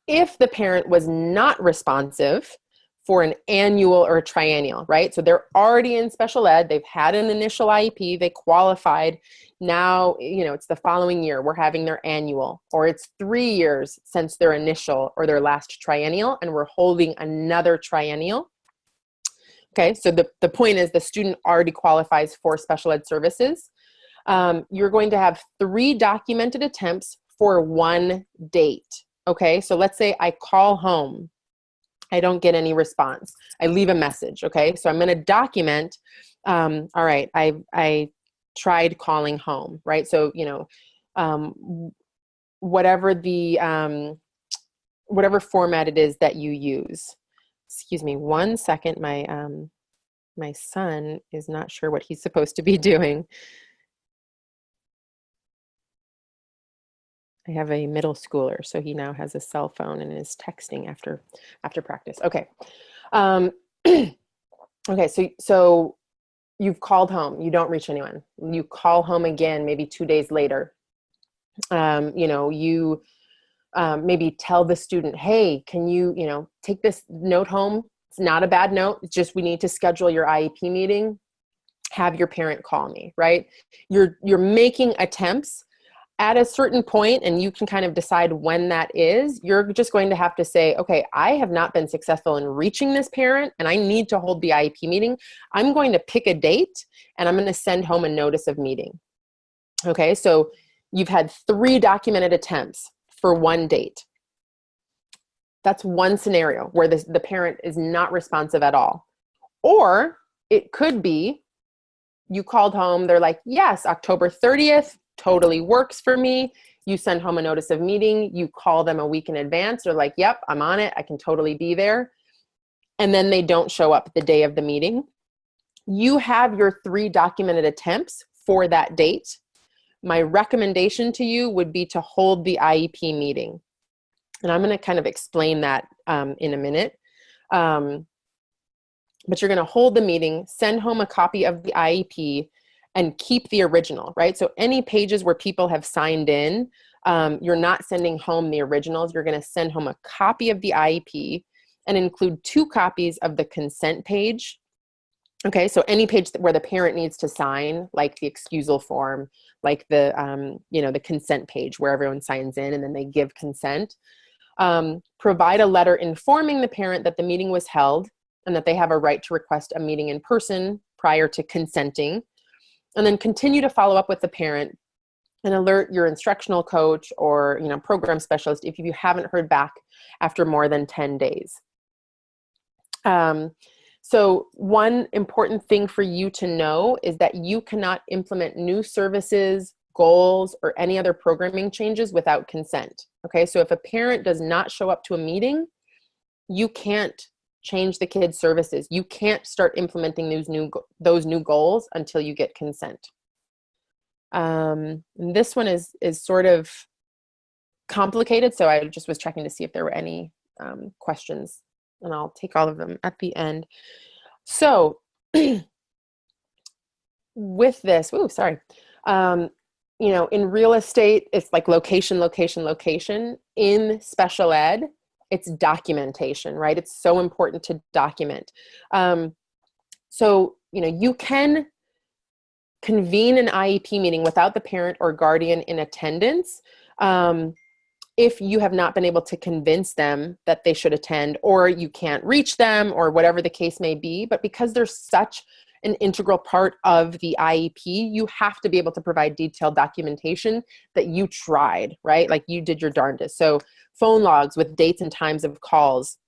If the parent was not responsive for an annual or a triennial, right? So they're already in special ed, they've had an initial IEP, they qualified. Now, it's the following year, we're having their annual, or it's 3 years since their initial or their last triennial, and we're holding another triennial. Okay, so the point is the student already qualifies for special ed services. You're going to have 3 documented attempts for 1 date. Okay, so let's say I call home. I don't get any response. I leave a message. Okay, so I'm going to document, all right, I tried calling home, right? So, whatever format it is that you use. Excuse me 1 second. My son is not sure what he's supposed to be doing. I have a middle schooler, so he now has a cell phone and is texting after practice. Okay. Okay, so you've called home, you don't reach anyone. You call home again, maybe 2 days later. You maybe tell the student, hey, can you, take this note home? It's not a bad note. It's just we need to schedule your IEP meeting. Have your parent call me, right? You're making attempts at a certain point, and you can kind of decide when that is. You're just going to have to say, okay, I have not been successful in reaching this parent, and I need to hold the IEP meeting. I'm going to pick a date, and I'm going to send home a notice of meeting. Okay, so you've had 3 documented attempts for 1 date. That's one scenario where the parent is not responsive at all. Or it could be you called home, they're like, yes, October 30th totally works for me. You send home a notice of meeting, you call them a week in advance. They're like, yep, I'm on it. I can totally be there. And then they don't show up the day of the meeting. You have your 3 documented attempts for that date. My recommendation to you would be to hold the IEP meeting. And I'm going to kind of explain that in a minute. But you're going to hold the meeting, send home a copy of the IEP, and keep the original, right? So any pages where people have signed in, you're not sending home the originals. You're going to send home a copy of the IEP and include 2 copies of the consent page. Okay, so any page where the parent needs to sign, like the excusal form, like the, the consent page where everyone signs in and then they give consent. Provide a letter informing the parent that the meeting was held and that they have a right to request a meeting in person prior to consenting. And then continue to follow up with the parent and alert your instructional coach or, program specialist if you haven't heard back after more than 10 days. So one important thing for you to know is that you cannot implement new services, goals, or any other programming changes without consent. Okay, so if a parent does not show up to a meeting, you can't change the kid's services. You can't start implementing those new goals until you get consent. This one is sort of complicated, so I just was checking to see if there were any questions, and I'll take all of them at the end. So with this, in real estate, it's like location, location, location. In special ed, it's documentation, right? It's so important to document. You can convene an IEP meeting without the parent or guardian in attendance if you have not been able to convince them that they should attend, or you can't reach them, or whatever the case may be. But because they're such an integral part of the IEP, you have to be able to provide detailed documentation that you tried, right? Like you did your darndest. So phone logs with dates and times of calls,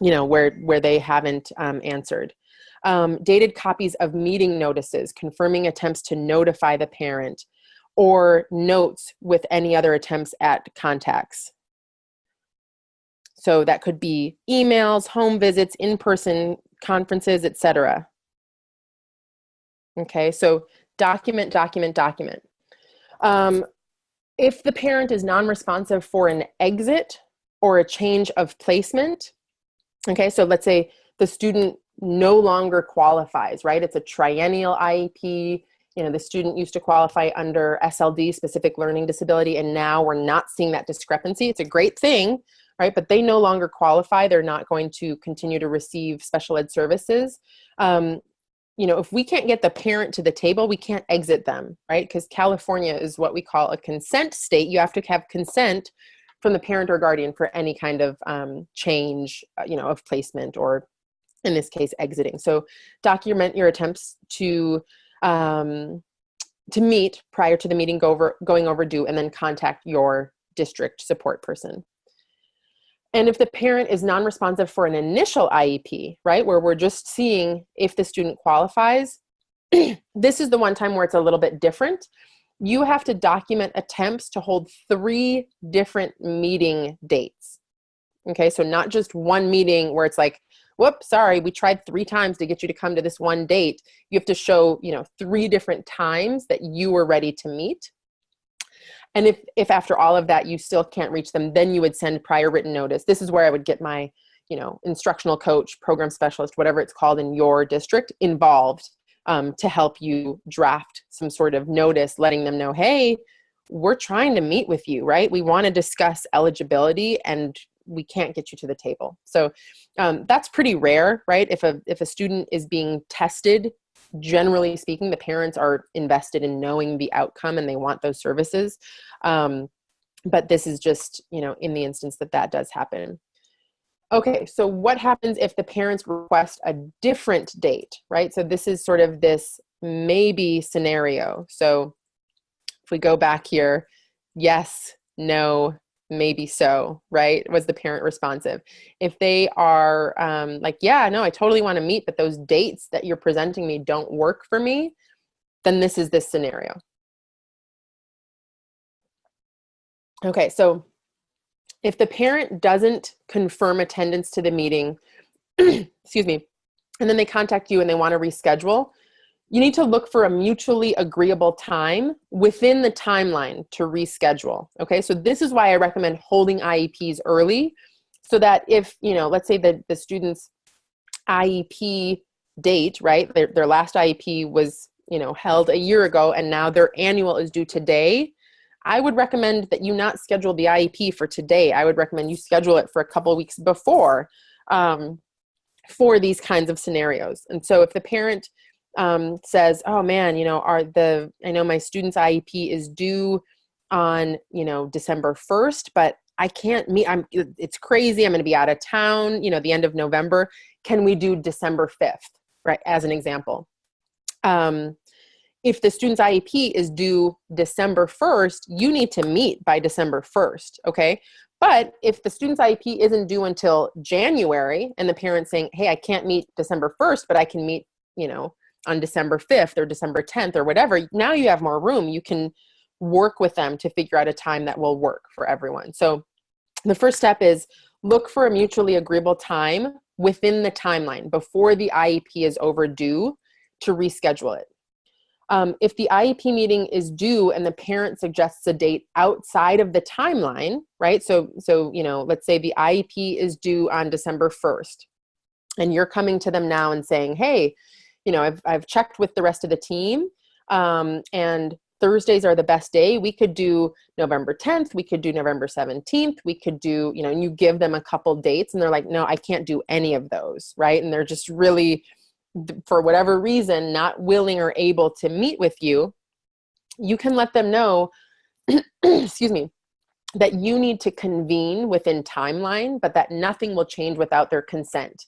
where they haven't answered. Dated copies of meeting notices confirming attempts to notify the parent, or notes with any other attempts at contacts. So that could be emails, home visits, in-person conferences, etc. Okay, so document, document, document. If the parent is non-responsive for an exit or a change of placement, okay, so let's say the student no longer qualifies, right? It's a triennial IEP. The student used to qualify under SLD, specific learning disability, and now we're not seeing that discrepancy. It's a great thing, right? But they no longer qualify. They're not going to continue to receive special ed services. If we can't get the parent to the table, we can't exit them, right? Because California is what we call a consent state. You have to have consent from the parent or guardian for any kind of change, of placement, or in this case, exiting. So document your attempts to meet prior to the meeting going overdue, and then contact your district support person. And if the parent is non-responsive for an initial IEP, right, where we're just seeing if the student qualifies, this is the one time where it's a little bit different. You have to document attempts to hold 3 different meeting dates. Okay, so not just one meeting where it's like, whoops, sorry, we tried 3 times to get you to come to this one date. You have to show, 3 different times that you were ready to meet. And if after all of that you still can't reach them, then you would send prior written notice. This is where I would get my, instructional coach, program specialist, whatever it's called in your district, involved to help you draft some sort of notice, letting them know, hey, we're trying to meet with you, right? We want to discuss eligibility and we can't get you to the table. So that's pretty rare, right? If a student is being tested, generally speaking, the parents are invested in knowing the outcome and they want those services. But this is just, in the instance that does happen. Okay, so what happens if the parents request a different date, right? So this is sort of this maybe scenario. So if we go back here, yes, no, maybe so, right? Was the parent responsive? If they are like, yeah, no, I totally want to meet, but those dates that you're presenting me don't work for me, then this is this scenario. Okay, so if the parent doesn't confirm attendance to the meeting, excuse me, and then they contact you and they want to reschedule, you need to look for a mutually agreeable time within the timeline to reschedule. Okay, so this is why I recommend holding IEPs early, so that if, let's say that the student's IEP date, right, their last IEP was, held a year ago, and now their annual is due today, I would recommend that you not schedule the IEP for today. I would recommend you schedule it for a couple of weeks before, for these kinds of scenarios. And so if the parent says, oh man, I know my student's IEP is due on, December 1st, but I can't meet, it's crazy. I'm going to be out of town, the end of November. Can we do December 5th? Right. As an example. If the student's IEP is due December 1st, you need to meet by December 1st. Okay. But if the student's IEP isn't due until January and the parent's saying, hey, I can't meet December 1st, but I can meet, on December 5th or December 10th or whatever, now you have more room. You can work with them to figure out a time that will work for everyone. So the first step is look for a mutually agreeable time within the timeline before the IEP is overdue to reschedule it. If the IEP meeting is due and the parent suggests a date outside of the timeline, right? So let's say the IEP is due on December 1st, and you're coming to them now and saying, hey, I've checked with the rest of the team, and Thursdays are the best day. We could do November 10th. We could do November 17th. We could do, and you give them a couple dates, and they're like, no, I can't do any of those, right? And they're just really, for whatever reason, not willing or able to meet with you. You can let them know, excuse me, that you need to convene within timeline, but that nothing will change without their consent.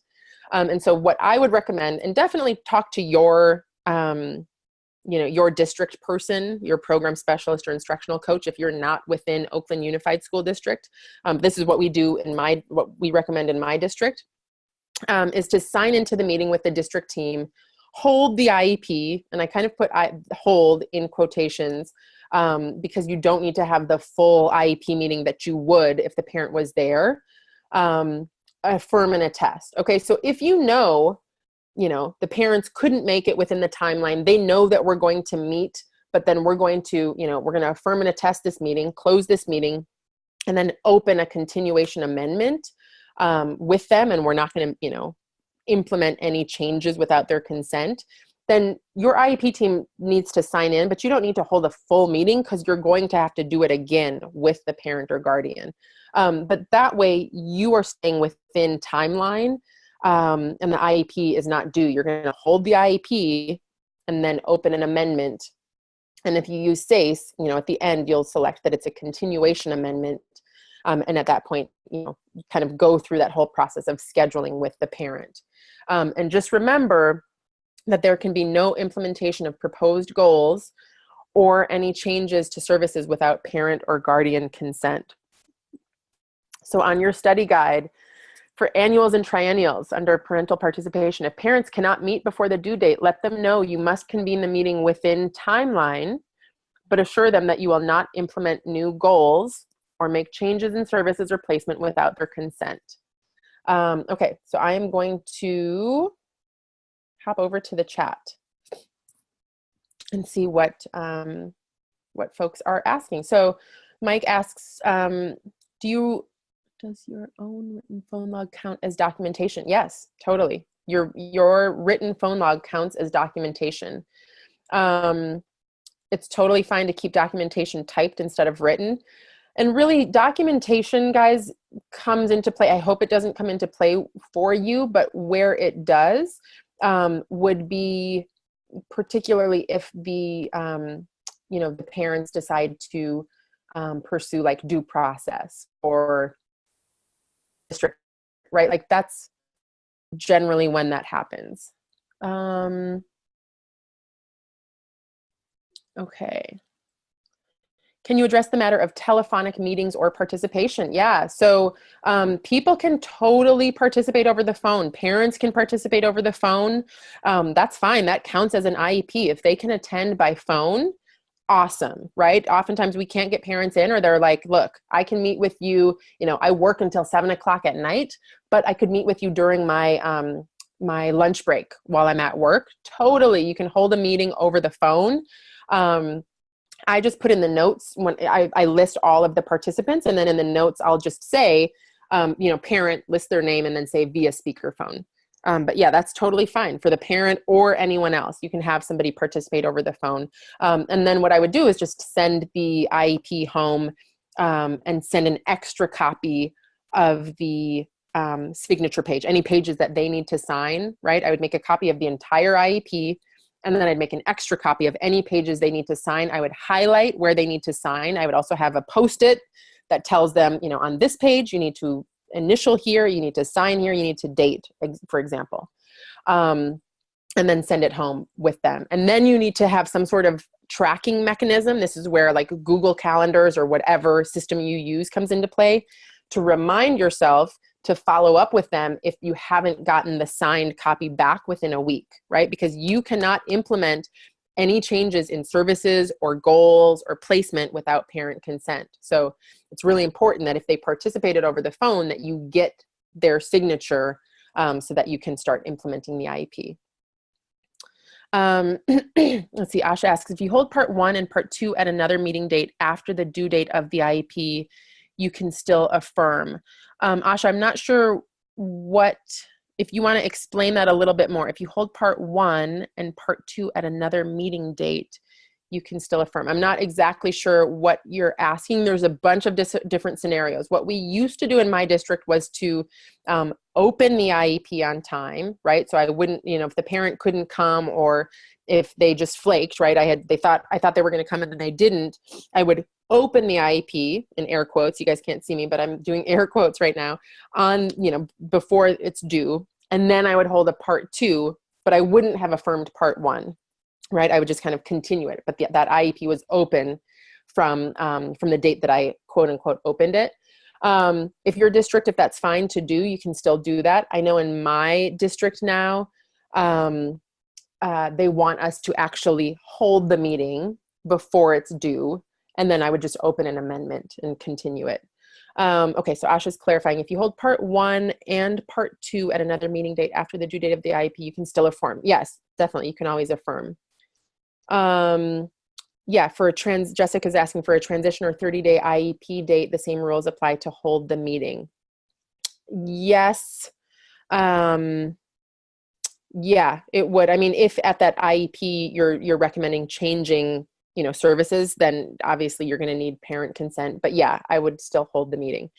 And so what I would recommend, and definitely talk to your, your district person, your program specialist or instructional coach, if you're not within Oakland Unified School District. This is what we do what we recommend in my district, is to sign into the meeting with the district team, hold the IEP, and I kind of put hold in quotations, because you don't need to have the full IEP meeting that you would if the parent was there. Affirm and attest. Okay, so if the parents couldn't make it within the timeline, they know that we're going to meet, but then we're going to affirm and attest this meeting, close this meeting, and then open a continuation amendment with them, and we're not going to, implement any changes without their consent, then your IEP team needs to sign in, but you don't need to hold a full meeting because you're going to have to do it again with the parent or guardian. But that way you are staying within timeline, and the IEP is not due. You're going to hold the IEP and then open an amendment. And if you use SACE, at the end, you'll select that it's a continuation amendment. And at that point, you kind of go through that whole process of scheduling with the parent. And just remember that there can be no implementation of proposed goals or any changes to services without parent or guardian consent. So on your study guide for annuals and triennials under parental participation, if parents cannot meet before the due date, let them know you must convene the meeting within timeline, but assure them that you will not implement new goals or make changes in services or placement without their consent. Okay, so I am going to hop over to the chat and see what folks are asking. So Mike asks, does your own written phone log count as documentation? Yes, totally. Your written phone log counts as documentation. It's totally fine to keep documentation typed instead of written. And really, documentation, guys, comes into play. I hope it doesn't come into play for you, but where it does would be particularly if the the parents decide to pursue like due process or district, right? Like that's generally when that happens. Okay. Can you address the matter of telephonic meetings or participation? Yeah, so people can totally participate over the phone. Parents can participate over the phone. That's fine. That counts as an IEP. If they can attend by phone, awesome, right? Oftentimes we can't get parents in, or they're like, look, I can meet with you, I work until 7 o'clock at night, but I could meet with you during my lunch break while I'm at work. Totally. You can hold a meeting over the phone. I just put in the notes when I list all of the participants, and then in the notes, I'll just say, parent, list their name, and then say via speakerphone. But yeah, that's totally fine for the parent or anyone else. You can have somebody participate over the phone. And then what I would do is just send the IEP home and send an extra copy of the signature page, any pages that they need to sign, right? I would make a copy of the entire IEP, and then I'd make an extra copy of any pages they need to sign. I would highlight where they need to sign. I would also have a Post-it that tells them, on this page, you need to initial here, you need to sign here, you need to date, for example, and then send it home with them. And then you need to have some sort of tracking mechanism. This is where like Google Calendars or whatever system you use comes into play to remind yourself to follow up with them if you haven't gotten the signed copy back within a week, right? Because you cannot implement any changes in services or goals or placement without parent consent. So it's really important that if they participated over the phone, that you get their signature so that you can start implementing the IEP. Let's see, Asha asks, if you hold part 1 and part 2 at another meeting date after the due date of the IEP, you can still affirm. Asha, I'm not sure if you want to explain that a little bit more. If you hold part 1 and part 2 at another meeting date, you can still affirm. I'm not exactly sure what you're asking. There's a bunch of different scenarios. What we used to do in my district was to open the IEP on time, right? So I wouldn't, if the parent couldn't come or if they just flaked, right? I thought they were going to come and then they didn't. I would open the IEP in air quotes. You guys can't see me, but I'm doing air quotes right now on, before it's due. And then I would hold a part 2, but I wouldn't have affirmed part 1, right? I would just kind of continue it. But that IEP was open from the date that I quote unquote opened it. If your district, if that's fine to do, you can still do that. I know in my district now, they want us to actually hold the meeting before it's due. And then I would just open an amendment and continue it. Okay, so Asha's clarifying, if you hold part 1 and part 2 at another meeting date after the due date of the IEP, you can still affirm. Yes, definitely, you can always affirm. Yeah, Jessica's asking for a transition or 30-day IEP date, the same rules apply to hold the meeting. Yes. Yeah, it would. I mean, if at that IEP you're recommending changing, services, then obviously you're going to need parent consent. But yeah, I would still hold the meeting.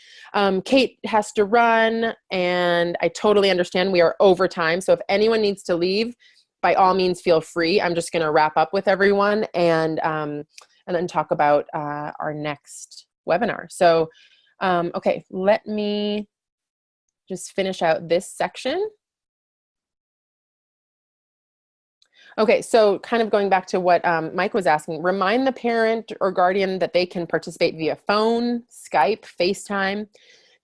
Kate has to run, and I totally understand we are over time. So if anyone needs to leave, by all means, feel free. I'm just going to wrap up with everyone and then talk about our next webinar. So, okay, let me just finish out this section. Okay, so kind of going back to what Mike was asking, remind the parent or guardian that they can participate via phone, Skype, FaceTime.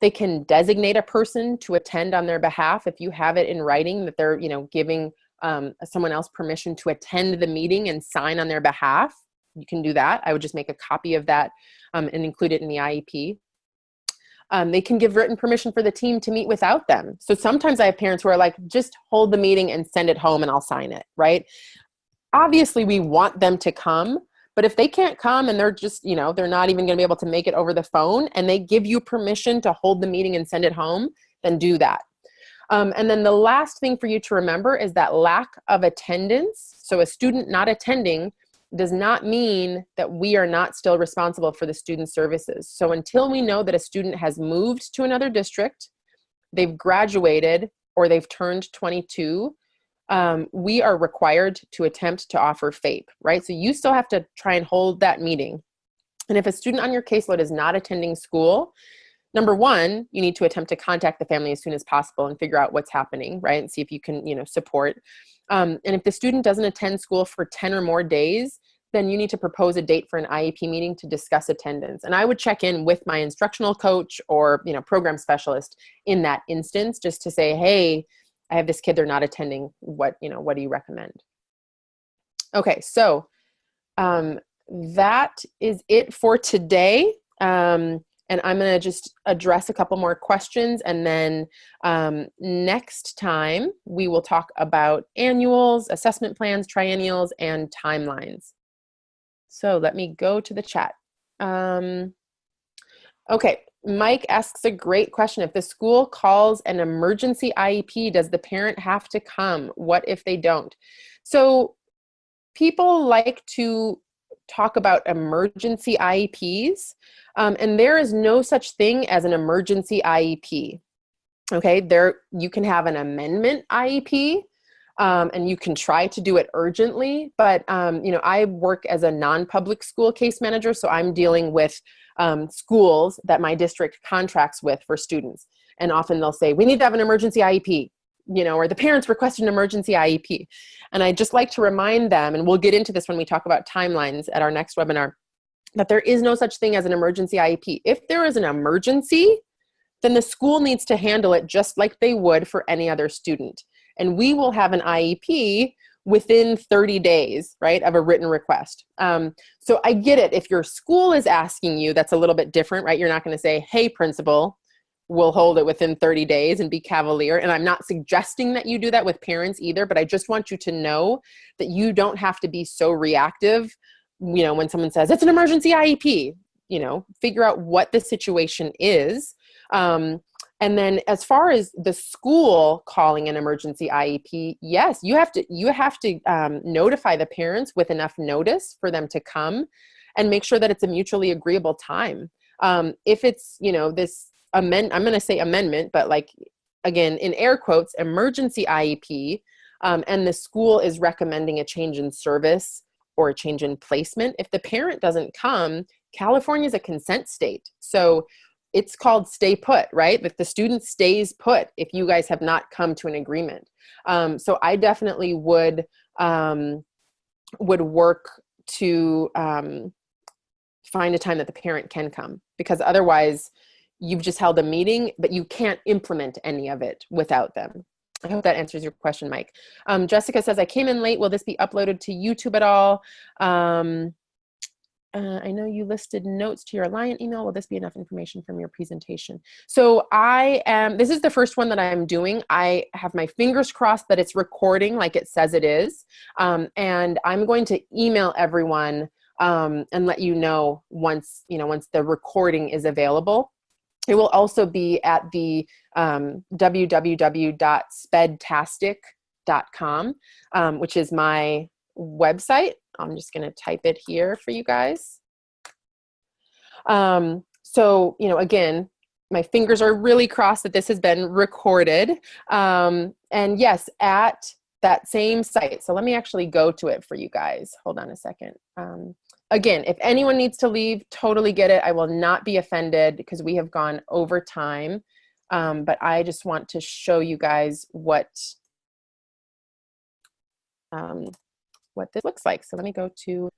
They can designate a person to attend on their behalf if you have it in writing that they're, giving someone else permission to attend the meeting and sign on their behalf. You can do that. I would just make a copy of that and include it in the IEP. They can give written permission for the team to meet without them. So sometimes I have parents who are like, just hold the meeting and send it home and I'll sign it, right? Obviously, we want them to come, but if they can't come and they're just, they're not even going to be able to make it over the phone and they give you permission to hold the meeting and send it home, then do that. And then the last thing for you to remember is that lack of attendance. So a student not attending does not mean that we are not still responsible for the student services. So until we know that a student has moved to another district, they've graduated, or they've turned 22, we are required to attempt to offer FAPE, right? So you still have to try and hold that meeting. And if a student on your caseload is not attending school, number one, you need to attempt to contact the family as soon as possible and figure out what's happening, right? And see if you can, support. And if the student doesn't attend school for 10 or more days, then you need to propose a date for an IEP meeting to discuss attendance. And I would check in with my instructional coach or, program specialist in that instance, just to say, hey, I have this kid, they're not attending. What do you recommend? Okay, so that is it for today. And I'm going to just address a couple more questions. And then next time, we will talk about annuals, assessment plans, triennials, and timelines. So let me go to the chat. Okay, Mike asks a great question. If the school calls an emergency IEP, does the parent have to come? What if they don't? So people like to talk about emergency IEPs, and there is no such thing as an emergency IEP. Okay, you can have an amendment IEP, and you can try to do it urgently, but I work as a non-public school case manager, so I'm dealing with schools that my district contracts with for students, and often they'll say, we need to have an emergency IEP, or the parents requested an emergency IEP. And I just like to remind them, and we'll get into this when we talk about timelines at our next webinar, that there is no such thing as an emergency IEP. If there is an emergency, then the school needs to handle it just like they would for any other student. And we will have an IEP within 30 days, right, of a written request. So I get it. If your school is asking you, that's a little bit different, right? You're not going to say, hey, principal, we'll hold it within 30 days and be cavalier. And I'm not suggesting that you do that with parents either, but I just want you to know that you don't have to be so reactive, when someone says, it's an emergency IEP, figure out what the situation is. And then as far as the school calling an emergency IEP, yes, you have to notify the parents with enough notice for them to come and make sure that it's a mutually agreeable time. If it's, I'm going to say amendment, but again, in air quotes, emergency IEP, and the school is recommending a change in service or a change in placement. If the parent doesn't come, California is a consent state. So it's called stay put, right? That the student stays put if you guys have not come to an agreement. So I definitely would work to find a time that the parent can come, because otherwise you've just held a meeting, but you can't implement any of it without them. I hope that answers your question, Mike. Jessica says, I came in late. Will this be uploaded to YouTube at all? I know you listed notes to your Alliant email. Will this be enough information from your presentation? So this is the first one that I'm doing. I have my fingers crossed that it's recording like it says it is. And I'm going to email everyone and let you know once the recording is available. It will also be at the www.spedtastic.com, which is my website. I'm just going to type it here for you guys. So, again, my fingers are really crossed that this has been recorded. And yes, at that same site. So let me actually go to it for you guys. Hold on a second. Again, if anyone needs to leave, totally get it. I will not be offended because we have gone over time. But I just want to show you guys what this looks like. So let me go to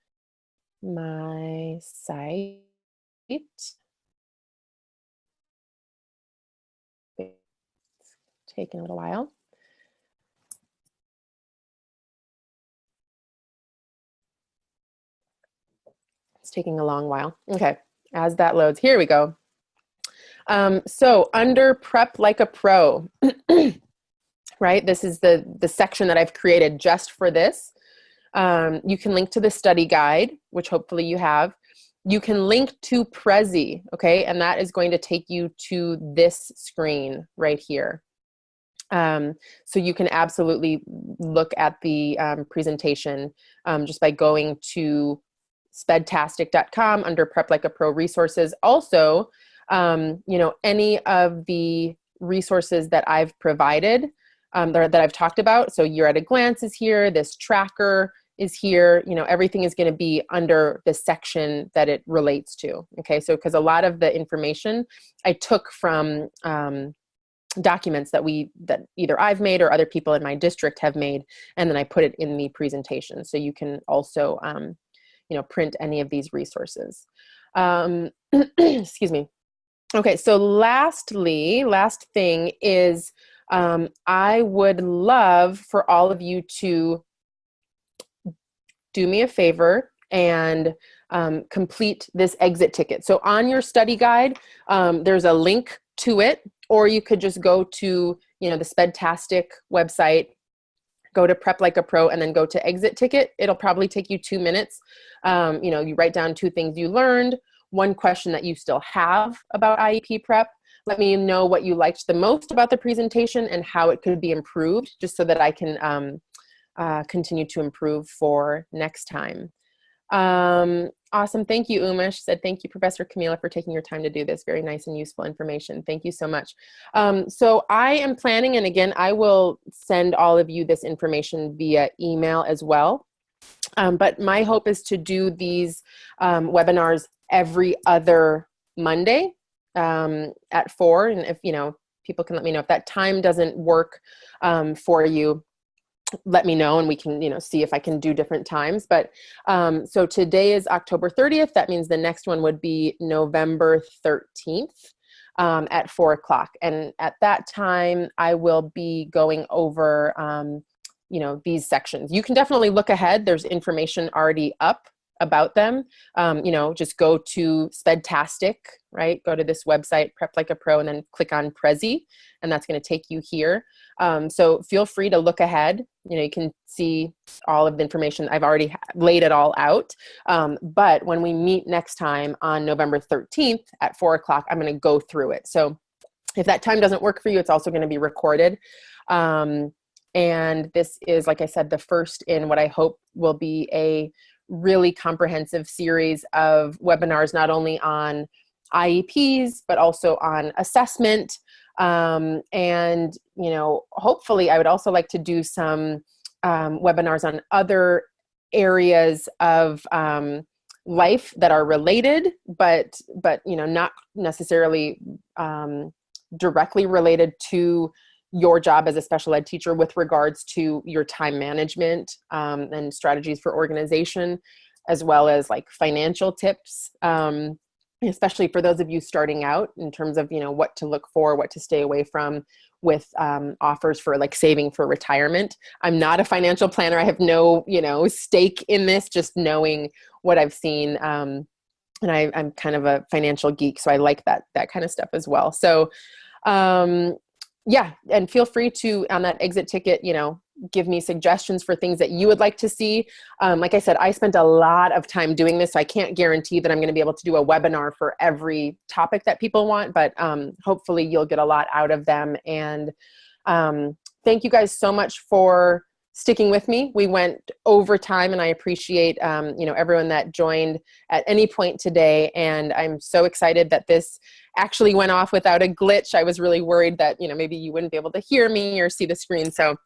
my site. It's taking a little while. It's taking a long while. Okay, as that loads, here we go. So under Prep Like a Pro, right? This is the section that I've created just for this. You can link to the study guide, which hopefully you have. You can link to Prezi, okay? And that is going to take you to this screen right here. So you can absolutely look at the presentation just by going to spedtastic.com under Prep Like a Pro resources. Also, any of the resources that I've provided that I've talked about. So You're at a Glance is here, this tracker is here, everything is going to be under the section that it relates to. Okay, so because a lot of the information I took from documents that either I've made or other people in my district have made, and then I put it in the presentation. So you can also, print any of these resources. Excuse me. Okay, so last thing is I would love for all of you to do me a favor and complete this exit ticket. So on your study guide, there's a link to it, or you could just go to, the Spedtastic website, go to Prep Like a Pro, and then go to exit ticket. It'll probably take you 2 minutes. You write down 2 things you learned, 1 question that you still have about IEP prep. Let me know what you liked the most about the presentation and how it could be improved, just so that I can continue to improve for next time. Awesome. Thank you, Umesh. Said, thank you, Professor Camila, for taking your time to do this. Very nice and useful information. Thank you so much. So I am planning, and again, I will send all of you this information via email as well. But my hope is to do these webinars every other Monday at 4. And if, people can let me know if that time doesn't work for you, let me know, and we can, see if I can do different times. But so today is October 30th. That means the next one would be November 13th at 4 o'clock. And at that time, I will be going over, these sections. You can definitely look ahead. There's information already up about them. Just go to Spedtastic, right? Go to this website, Prep Like a Pro, and then click on Prezi, and that's going to take you here. So feel free to look ahead. You can see all of the information. I've already laid it all out. But when we meet next time on November 13th at 4 o'clock, I'm going to go through it. So if that time doesn't work for you, it's also going to be recorded. And this is, like I said, the first in what I hope will be a really comprehensive series of webinars, not only on IEPs, but also on assessment. And, hopefully I would also like to do some webinars on other areas of life that are related, but not necessarily directly related to your job as a special ed teacher, with regards to your time management and strategies for organization, as well as like financial tips, especially for those of you starting out, in terms of, what to look for, what to stay away from with offers for like saving for retirement. I'm not a financial planner. I have no, stake in this, just knowing what I've seen. And I'm kind of a financial geek, so I like that kind of stuff as well. So, yeah, and feel free to, on that exit ticket, give me suggestions for things that you would like to see. Like I said, I spent a lot of time doing this, so I can't guarantee that I'm going to be able to do a webinar for every topic that people want, but hopefully you'll get a lot out of them. And thank you guys so much for sticking with me. We went over time, and I appreciate everyone that joined at any point today. And I'm so excited that this actually went off without a glitch. I was really worried that maybe you wouldn't be able to hear me or see the screen. So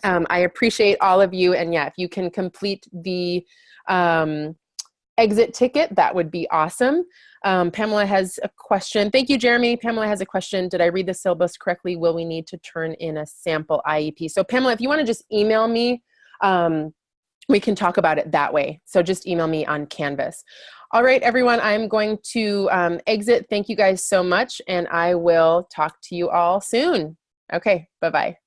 I appreciate all of you. And yeah, if you can complete the exit ticket, that would be awesome. Pamela has a question. Thank you, Jeremy. Pamela has a question. Did I read the syllabus correctly? Will we need to turn in a sample IEP? So Pamela, if you want to just email me, we can talk about it that way. So just email me on Canvas. All right, everyone, I'm going to exit. Thank you guys so much, and I will talk to you all soon. Okay, bye-bye.